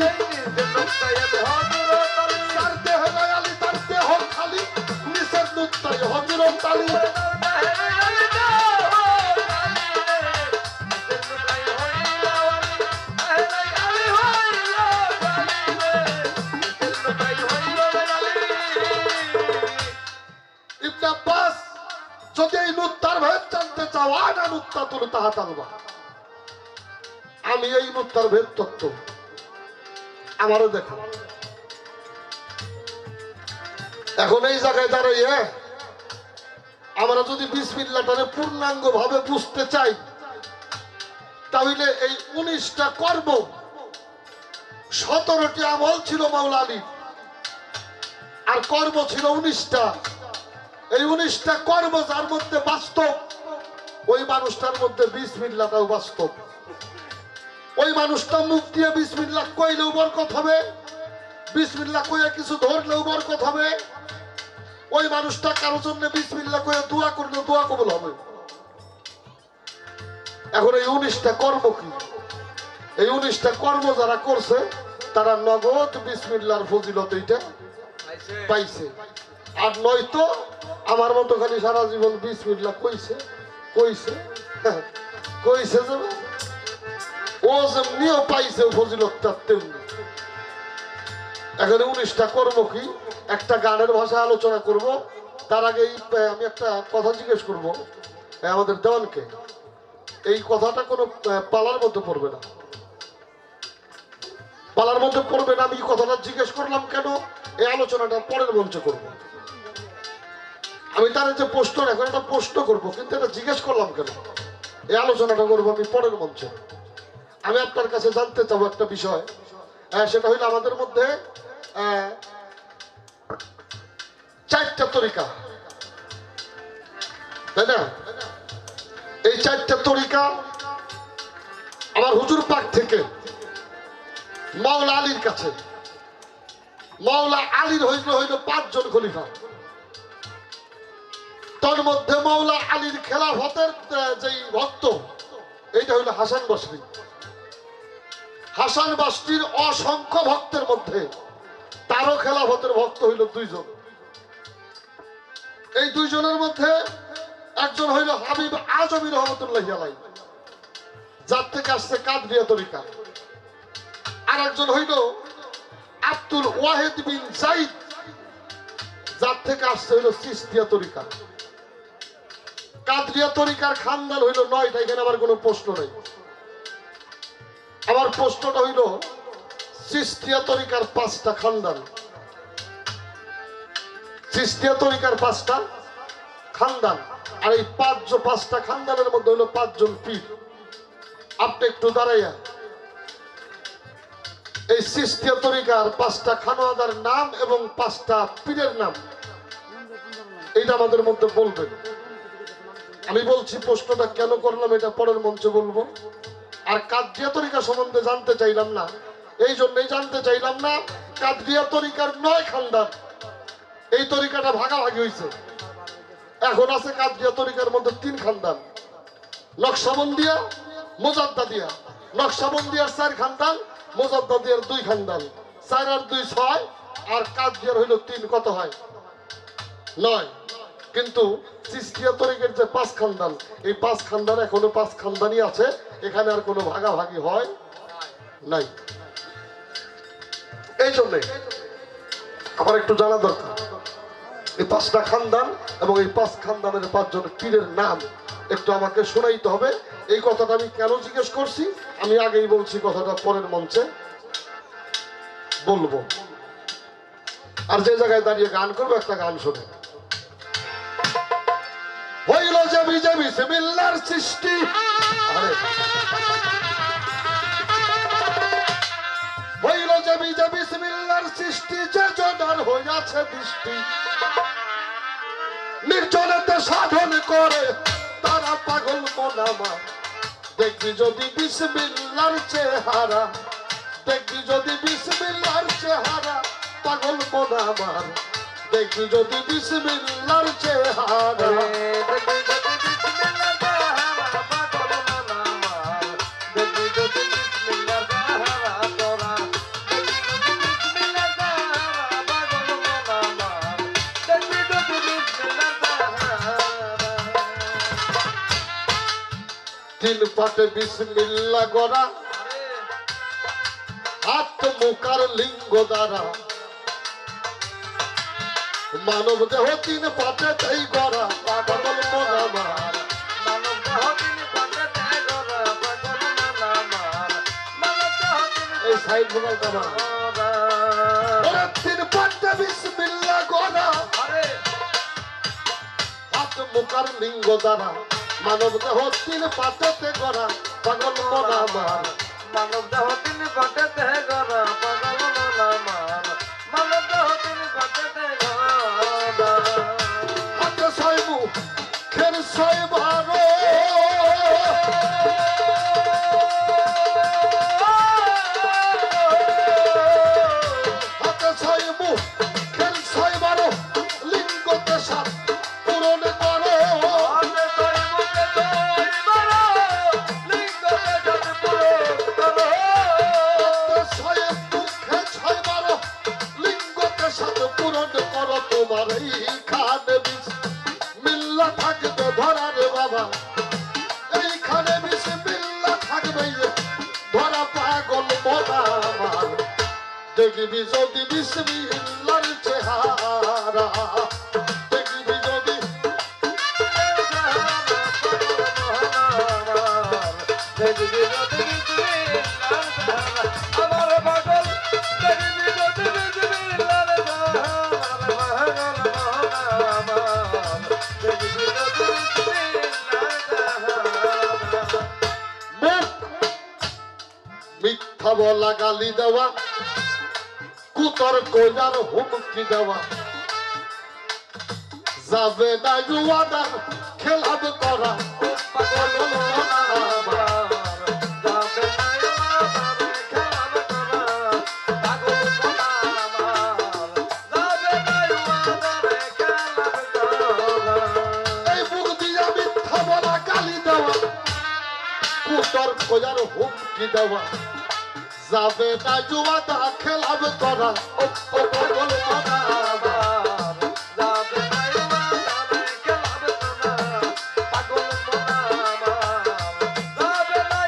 তার দেহ নয় আলী তার দেহ খালি, নিচের নুক্তায় হযরত আলী। ইবনে আব্বাস যদি এই নুক্তার ভেদ জানতে চাও আনা নুক্তাতুল তাহাতাল বা, আমি এই নুক্তার ভেদ তত্ত্ব আমারও দেখো। এখন এই জায়গায় দাঁড়িয়ে আমরা যদি বিসমিল্লাহটারে পূর্ণাঙ্গ ভাবে বুঝতে চাই তাহলে এই 19টা কর্ম 17টি আমল ছিল মাওলা আলী আর কর্ম ছিল 19টা। এই 19টা কর্ম যার মধ্যে বাস্তব ওই মানুষটার মধ্যে বিসমিল্লাহটাও বাস্তব। ওই মানুষটা মুখ দিয়ে বিসমিল্লাহ কইলেও বরকত হবে, বিসমিল্লাহ কইয়া কিছু ধরলেও বরকত হবে। ওই মানুষটা কারোর জন্য বিসমিল্লাহ কইয়া দোয়া করলেও দোয়া কবুল হবে। এখন এই 19টা কর্ম কি? এই 19টা কর্ম যারা করছে তারা নগদ বিসমিল্লাহর ফজিলত এইটা পাইছে। আর নয়তো আমার মতো খালি সারা জীবন বিসমিল্লাহ কইছে কইছে কইছে যে ও যেমনিও পাইছে ফজিলতটা তেমনি। এখানে 19টা কর্ম কি একটা গানের ভাষায় আলোচনা করব। তার আগে আমি একটা কথা জিজ্ঞেস করব আমাদের দেওয়ানকে। এই কথাটা কোনো পালার মধ্যে পড়বে না, পালার মধ্যে পড়বে না। আমি কথাটা জিজ্ঞেস করলাম কেন, এই আলোচনাটা পরের মঞ্চে করব। আমি তার যে প্রশ্ন এখন একটা প্রশ্ন করবো, কিন্তু এটা জিজ্ঞেস করলাম কেন, এই আলোচনাটা করবো আমি পরের মঞ্চে। আমি আপনার কাছে জানতে চাবো একটা বিষয়, সেটা হইলো আমাদের মধ্যে চারটা তরিকা, তাই না? এই চারটা তরিকা আমার হুজুর পাক থেকে মাওলা আলীর কাছে, মাওলা আলীর হইল 5 জন খলিফা। তার মধ্যে মাওলা আলীর খেলাফতের যেই ভক্ত, এইটা হইল হাসান বসরি। হাসান বসরির অসংখ্য ভক্তের মধ্যে তারও খেলাফতের ভক্ত হইল 2 জন। এই 2 জনের মধ্যে একজন হইল হাবিব আজমি রহমতুল্লাহি আলাইহি, যার থেকে আসছে কাদরিয়া তরিকা। আর একজন হইল আব্দুল ওয়াহিদ বিন যায়েদ, যার থেকে আসছে হইল চিশতিয়া তরিকা। কাদরিয়া তরিকার খানদান হইল 9টা, এখানে আবার কোনো প্রশ্ন নেই। আমার প্রশ্নটা হইল চিশতিয়া তরিকার 5টা খানদান, চিশতিয়া তরিকার 5টা খানদান, আর এই 5টা খানদানের মধ্যে হইল 5 জন পীর। আপনি একটু দাঁড়াইয়া এই চিশতিয়া তরিকার 5টা খানোয়াদার নাম এবং 5টা পীরের নাম এইটা আমাদের মধ্যে বলবেন। আমি বলছি প্রশ্নটা কেন করলাম এটা পরের মঞ্চে বলবো। আর কাদরিয়া তরিকা সম্বন্ধে জানতে চাইলাম না, এই জন্যই জানতে চাইলাম না, কাদরিয়া তরিকার 9 খানদান, এই তরিকাটা ভাগাভাগি হয়েছে। এখন আছে কাদরিয়া তরিকার মধ্যে 3 খানদান, নকশবন্দিয়া, মুজাদ্দাদিয়া। নকশবন্দিয়ার 4 খানদান, মুজাদ্দাদিয়ার 2 খানদান, 4 আর 2 6, আর কাদরিয়ার হইল 3, কত হয়? 9। কিন্তু চিশতিয়া তরিকার যে 5 খানদান, এই 5 খানদান এখনো 5 খানদানই আছে, এখানে আর কোনো ভাগাভাগি হয় নাই। এই জন্য আমার একটু জানা দরকার এই 5টা খানদান এবং এই 5 খানদানের 5 জন পীরের নাম একটু আমাকে শোনাইতে হবে। এই কথাটা আমি কেন জিজ্ঞেস করছি আমি আগেই বলছি, কথাটা পরের মঞ্চে বলবো। আর যে জায়গায় দাঁড়িয়ে গান করবো একটা গান শোনে। হইল যে বিসমিল্লাহর সৃষ্টি, আরে হইল যে বিসমিল্লাহর সৃষ্টি, যে জনার হইয়াছে দৃষ্টি, নির্জনেতে সাধন করে তারা পাগল মনামা। দেখবি যদি বিসমিল্লাহর চেহারা, দেখবি যদি বিসমিল্লাহর চেহারা, পাগল মনামার। দেখবি যদি বিসমিল্লাহর চেহারা, তিন পাটে বিসমিল্লাহ গড়া, হাত মুখার লিঙ্গ দ্বারা, মানব দেহ 3 পাটে তাই গড়া, পাগল মনামার। মানব দেহ 3 পাটে তাই গড়া, পাগল মনামার। মানব দেহ 3 এই সাইড ভোকালটা না, ওরে 3 পাটে বিসমিল্লাহ গড়া, হাত মুখার লিঙ্গ দ্বারা, মানব দেহ 3 পাটেতে গড়া, পাগল মনামার। মানব দেহ 3 পাটে তাই গড়া, পাগল মনামার। মানব দেহ 3 পাটে তাই গড়া। হাতে 6 মুখ, খের 6 বারো, হাতে 6 মুখ, খের 6 বারো, লিঙ্গতে 7 পূরণ করো। হাতে 6 মুখে 6 বারো, লিঙ্গতে 7 পূরণ করো। হাতে 6 মুখে 6 বারো, লিঙ্গতে 7 পূরণ করো। তোমার এইখানে বিসমিল্লাহ থাকবে ধরা রে বাবা, এইখানে বিসমিল্লাহ থাকবে ধরা, পাগল মনামার। দেখবি যদি বিসমিল্লাহর চেহারা, দেখবি যদি আমার পাগল দেখবি যদি বিসমিল্লাহর চেহারা, পাগল মনামার। বলা গালি দেওয়া কুতর্ক যার হুমকি দেওয়া যাবে না জুয়াদার খেলাপ করা পাগল মনা আমার যাবে না আমার খেলাম করা পাগল মনা আমার যাবে না আমার খেলাম করা এই মুখ দিয়া মিথ্যা বলা গালি দেওয়া কুতর্ক যার হুমকি দেওয়া যাবে না জুয়াদা খেলাপ করা ও পাগল মনা আমার যাবে না আমার খেলাম করা পাগল মনা আমার যাবে না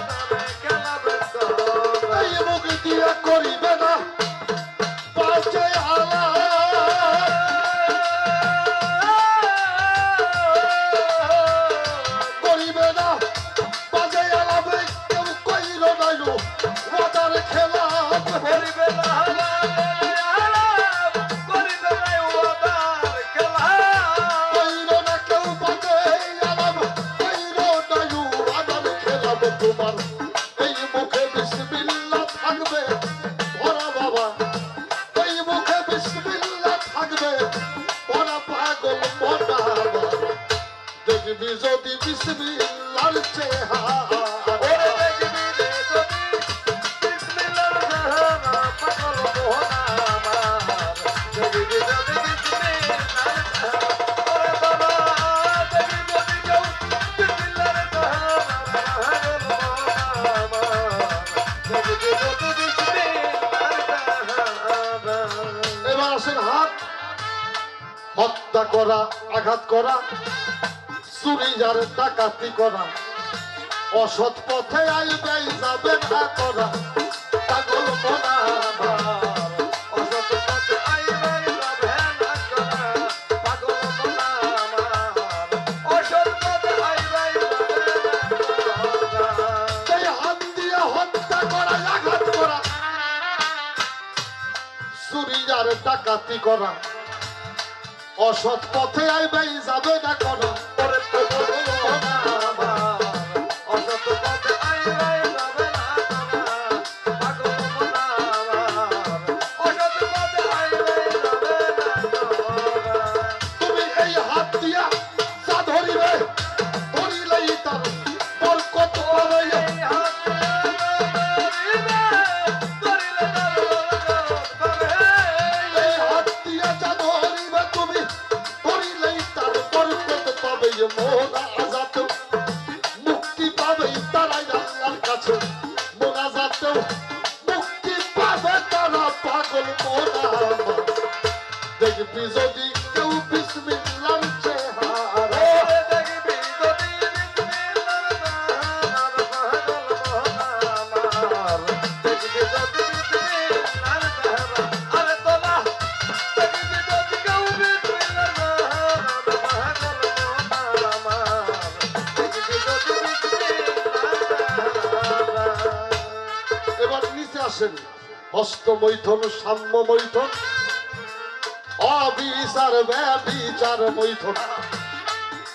আমার খেলাম করা এই মুখ দিয়া করিবে না পাঁচে আলা করিবে না বাজে আলাবে কেউ কইল নাইলো ওয়াদার খেলা করিবে না করিবে না ওদার খেলা কইল না কেউ বাজে আলাব কইল নাইলো ওয়াদার খেলা তোমার এই মুখে বিসমিল্লাহ থাকবে ওরা বাবা এই মুখে বিসমিল্লাহ থাকবে ওরা পাগল মনা দেখবি যদি বিসমিল্লাহর চেহারা ওরে দেখবি রে যদি বিসমিল্লাহর চেহারা পাগল মোহনা আমার দেখবি যদি বিসমিল্লাহর চেহারা ওরে বাবা দেখবি যদি কেউ বিসমিল্লাহর চেহারা পাগল মোহনা আমার দেখবি যদি বিসমিল্লাহর চেহারা এবার আসেন হাত হত্যা করা আঘাত করা চুরি যার ডাকাতি করা অসৎ পথে আইবে যাবে না করা পাগল মনা আমার অসৎ পথে আইবে যাবে না করা পাগল মনা আমার অসৎ পথে আইবে যাবে না করা সেই হাত দিয়ে হত্যা করা আঘাত করা চুরি যার ডাকাতি করা অসৎ পথে আইবে যাবে না করা ওরে পাগল মনা আমার অসৎ পথে আইবে যাবে না করা পাগল মনা আমার অসৎ পথে আইবে যাবে না করা তুমি এই হাত দিয়া যা ধরিবে ধরিলেই তার বরকত পাবে এই হাত ধরিবে ধরিলে তার বরকত পাবে এই হাত দিয়া যা ধরিবে তুমি ধরিলেই তার বরকত পাবে মোনাজাত মুক্তি পাবে তারাই আল্লাহর কাছে মোনাজাত মুক্তি পাবে তারা পাগল মোনা দেখবি যদি কেউ বিসমিল্লাহর চেহারা ওরে দেখবি যদি বিসমিল্লাহর চেহারা পাগল মোহনা আমার দেখবি যদি বিসমিল্লাহর চেহারা আরে তোলা দেখবি যদি কেউ বিসমিল্লাহর চেহারা পাগল মোহনা আমার দেখবি যদি বিসমিল্লাহর চেহারা এবার নিচে আসেন হস্ত মৈথন সাম্য মৈথন অবিচার ব্যবিচার মৈথন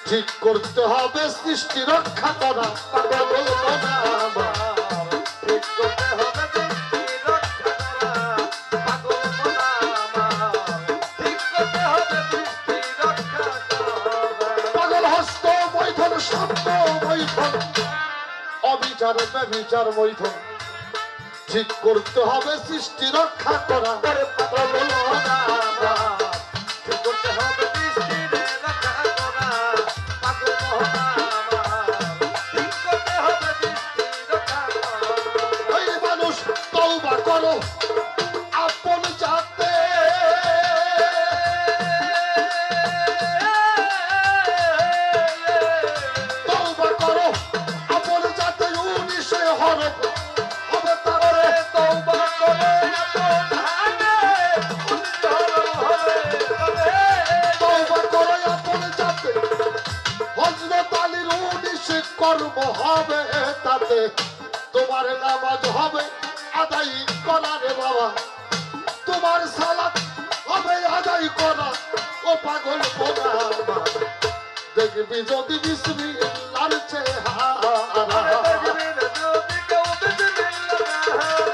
ঠিক করতে হবে সৃষ্টি রক্ষা করা পাগল মনা আমার। ঠিক করতে হবে দৃষ্টি রক্ষা করা পাগল মনা আমার ঠিক করতে হবে দৃষ্টি রক্ষা করা পাগল হস্ত মৈথন সাম্য মৈথন অবিচার ব্যবিচার মৈথন ঠিক করতে হবে সৃষ্টি রক্ষা করা পাগল মনা আমার। ঠিক করতে হবে দৃষ্টি রক্ষা করা পাগল মনা আমার ঠিক করতে হবে দৃষ্টি রক্ষা করা এই মানুষ তওবা করো আপন জাতে তওবা করো আপন জাতে 19 হরফ হবে তারে তওবা করে আপন হাতে উজ্জ্বল হবে তওবা করো আপন জাতে হযরত আলীর 19 কর্ম হবে তাতে তোমার নামাজ হবে আদায় করা রে বাবা তোমার সালাত হবে আদায় করা ও পাগল মোনা আমার। দেখবি যদি বিসমিল্লাহর চেহারা আরে দেখবি যদি কেউ বিসমিল্লাহ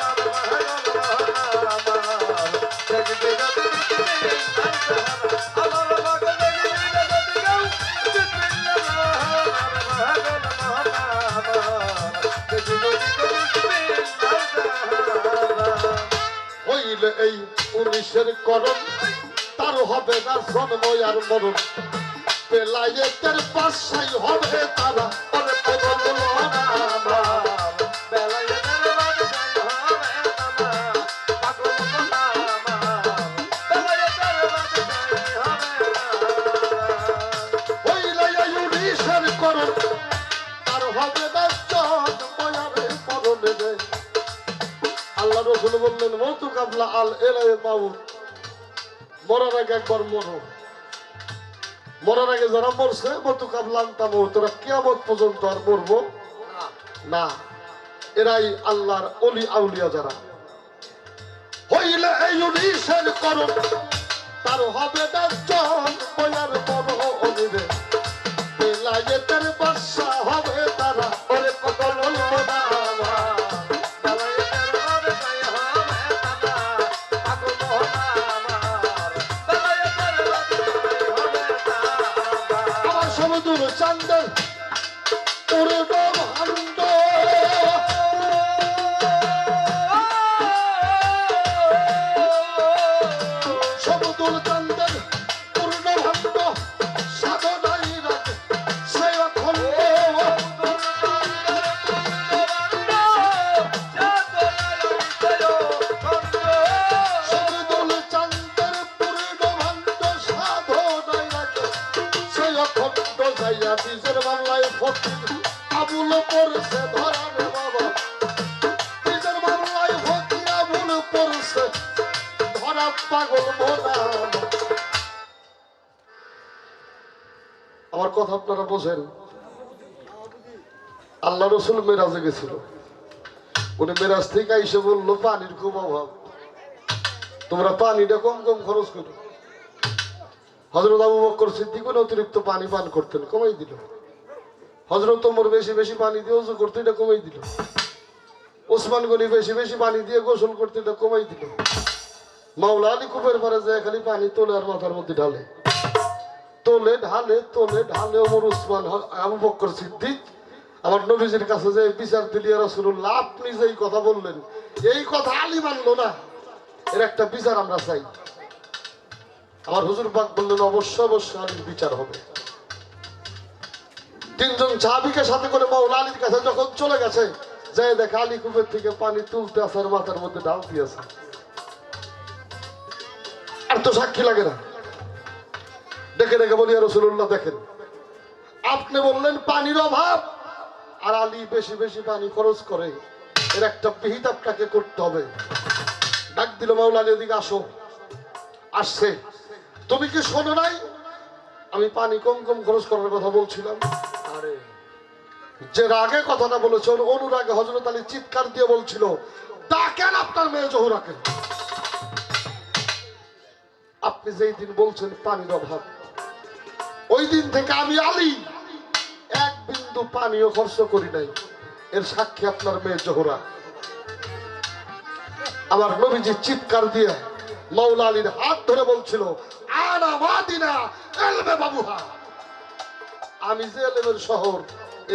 হইলে এই 19-এর করণ তার হবে না জন্ম আর মরণ বেলায়েতের বাসাই হবে তারা ওরে পাগল মন আমার বেলায়েতের বাদশাহ হবে তারা পাগল মন আমার বেলায়েতের বাদশাহ হবে হইলে এই 19-এর করণ তার হবে না জন্ম আর মরণ রে আল্লাহ রাসূল বললেন মওতু কাবলা আল এলাই মাউত মরার আগে একবার মরো মরার আগে যারা মরছে মওতু কাবলা আনতা মাউত তোরা কিয়ামত পর্যন্ত আর মরবো না এরাই আল্লাহর ওলি আউলিয়া যারা হইলে এই 19-এর করণ তার হবে না জন্ম আর মরণ রে বেলায়েতের বাদশা হবে তারা ওরে পাগল মন আমার বেলায়েতের বাদশাহ হবে তারা পাগল মন আমার বেলায়েতের বাদশাহ হবে তারা আমার সমুদ্র চান্দের পূর্ণ ভাণ্ড সমুদ্র চান্দের পূর্ণ ভাণ্ড সাধনাই রাখে সে অখণ্ড সমুদ্র চান্দের পূর্ণ ভাণ্ড সাধনাই রাখে সে অখণ্ড যাইয়া নিজের বাংলায় ফকির আবুল পড়ছে ধরার বাবা নিজের বাংলায় ফকির আবুল পড়ছে ধরা পাগল মোনা আমার কথা আপনারা বোঝেন আল্লাহ রসুল মেরাজে গেছিল উনি মেরাজ থেকে এসে বললো পানির খুব অভাব তোমরা পানিটা কম কম খরচ করো হযরত আবু বকর সিদ্দিক অতিরিক্ত পানি পান করতেন কমাই দিল হযরত ওমর বেশি বেশি পানি দিয়ে ওযু করতে এটা কমাই দিল ওসমান গনি বেশি বেশি পানি দিয়ে গোসল করতে এটা কমাই দিল মাওলা আলী কুপের পরে যায় খালি পানি তোলে আর মাথার মধ্যে ঢালে তোলে ঢালে তোলে ঢালে ওমর উসমান আবু বকর সিদ্দিক আমার নবীজির কাছে যে বিচার দিলি রাসূলুল্লাহ আপনি যে এই কথা বললেন এই কথা আলী মানলো না এর একটা বিচার আমরা চাই আমার হুজুর পাক বললেন অবশ্যই অবশ্যই আলীর বিচার হবে তিনজন সাহাবীকে সাথে করে মাওলা আলীর কাছে যখন চলে গেছে যে দেখে আলী কুপের থেকে পানি তুলতে আসার মাথার মধ্যে ঢালতে আছে আর তো সাক্ষী লাগে না ডেকে ডেকে বলি রাসূলুল্লাহ দেখেন আপনি বললেন পানির অভাব আর আলী বেশি বেশি পানি খরচ করে এর একটা বিহিত আপনাকে করতে হবে ডাক দিল মাওলা আলী এদিকে আসো আসছে তুমি কি শোনো নাই আমি পানি কম কম খরচ করার কথা বলছিলাম আরে যে রাগে কথাটা বলেছে ওর অনুরাগে হযরত আলী চিৎকার দিয়ে বলছিল ডাকেন আপনার মেয়ে জোহরাকে আপনি যেই দিন বলছেন পানির অভাব ওই দিন থেকে আমি আলী এক বিন্দু পানিও খরচ করি নাই এর সাক্ষী আপনার মেয়ে জোহরা আমার নবীজি চিৎকার দিয়ে মাওলা আলীর হাত ধরে বলছিল আনা মাদিনা এলমে বাবুহা আমি যে এলেমের শহর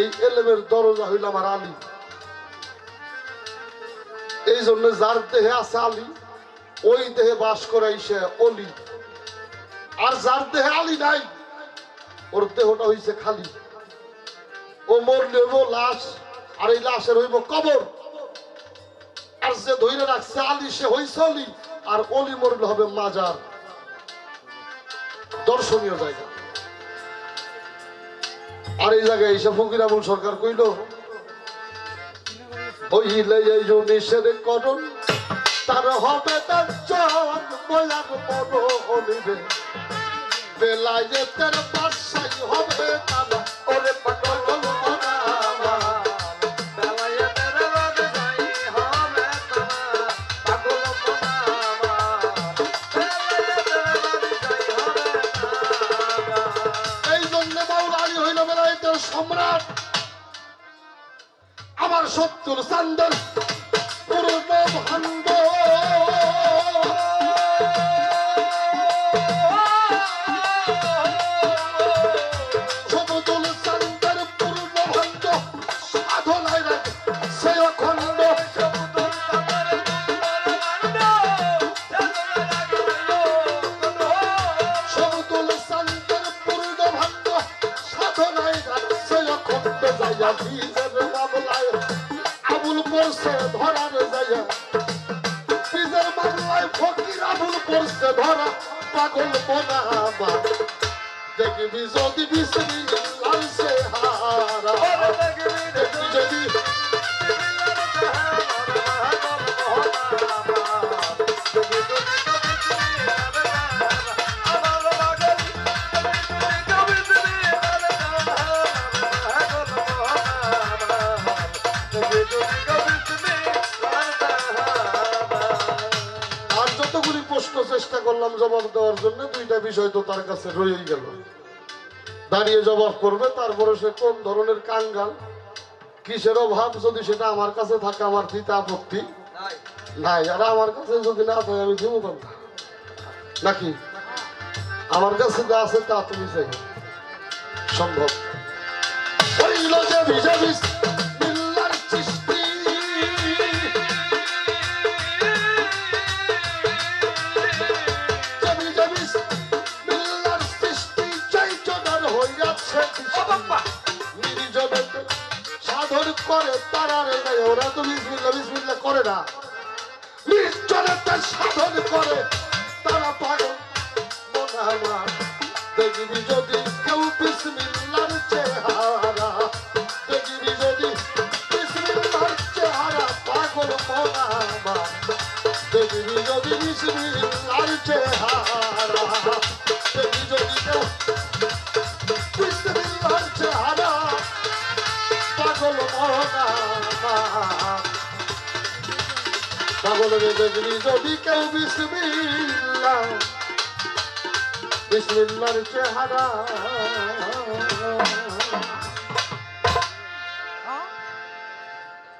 এই এলেমের দরজা হইল আমার আলী এই জন্য যার দেহে আছে আলী ওই দেহে বাস করাইছে অলি আর যার দেহে আলী নাই ওর দেহটা হইছে খালি ও মরলে হইব লাশ আর এই লাশের হইব কবর আর যে ধরে রাখছে আলী সে হইছে অলি আর অলি মরলে হবে মাজার দর্শনীয় জায়গা আর এই জায়গায় এসে ফকির আবুল সরকার কইল হইলে এই নিষেধ করণ তার হবে তার বয়ার বড় অলিবে বেলায়েতের বাদশাই হবে তারা ওরে পাগল মন আমার বেলায়েতের বাদশাহ হবে তারা পাগল মন আমার বেলায়েতের বাদশাহ হবে তারা এই জন্য মাওলা আলী হইল বেলায়েতের সম্রাট আমার শত্রুর চান্দন পূর্ণ ভাণ্ড সমতুল চান্দের পূর্ণ ভাণ্ড সাধনায় রাখে সে অখণ্ড সমুদ্র তাদের ফকিরা ভুল করছে ধরা পাগল মনা আমার দেখবি যদি বিসমিল্লাহ সে হারা দেখবি যদি আর যতগুলি প্রশ্ন চেষ্টা করলাম জবাব দেওয়ার জন্য দুইটা বিষয় তো তার কাছে রয়েই গেল দাঁড়িয়ে জবাব করবে তারপরে সে কোন ধরনের কাঙ্গাল কিসের অভাব যদি সেটা আমার কাছে থাকে আমার দিতে আপত্তি নাই আর আমার কাছে যদি না থাকে আমি দিব না নাকি আমার কাছে যা আছে তা তুমি চাই সম্ভব হইল যে বিজাবিস মিল্লার সৃষ্টি বিজাবিস মিল্লার সৃষ্টি চৈতন্যের হইয়াছে নির্জনে সাধন করে তারার নাই ওরা তো বিসমিল্লাহ বিসমিল্লাহ করে না নির্জনে সাধন করে তারা পাগল মনা আমার দেখবি যদি কেউ বিসমিল্লাহর চেহারা দেখবি যদি বিসমিল্লাহর চেহারা পাগল মনা আমার দেখবি যদি বিসমিল্লাহর চেহারা দেখবি যদি কেউ বিসমিল্লাহর চেহারা পাগল মনা আমার পাগল দেখবি যদি কেউ বিসমিল্লাহর চেহারা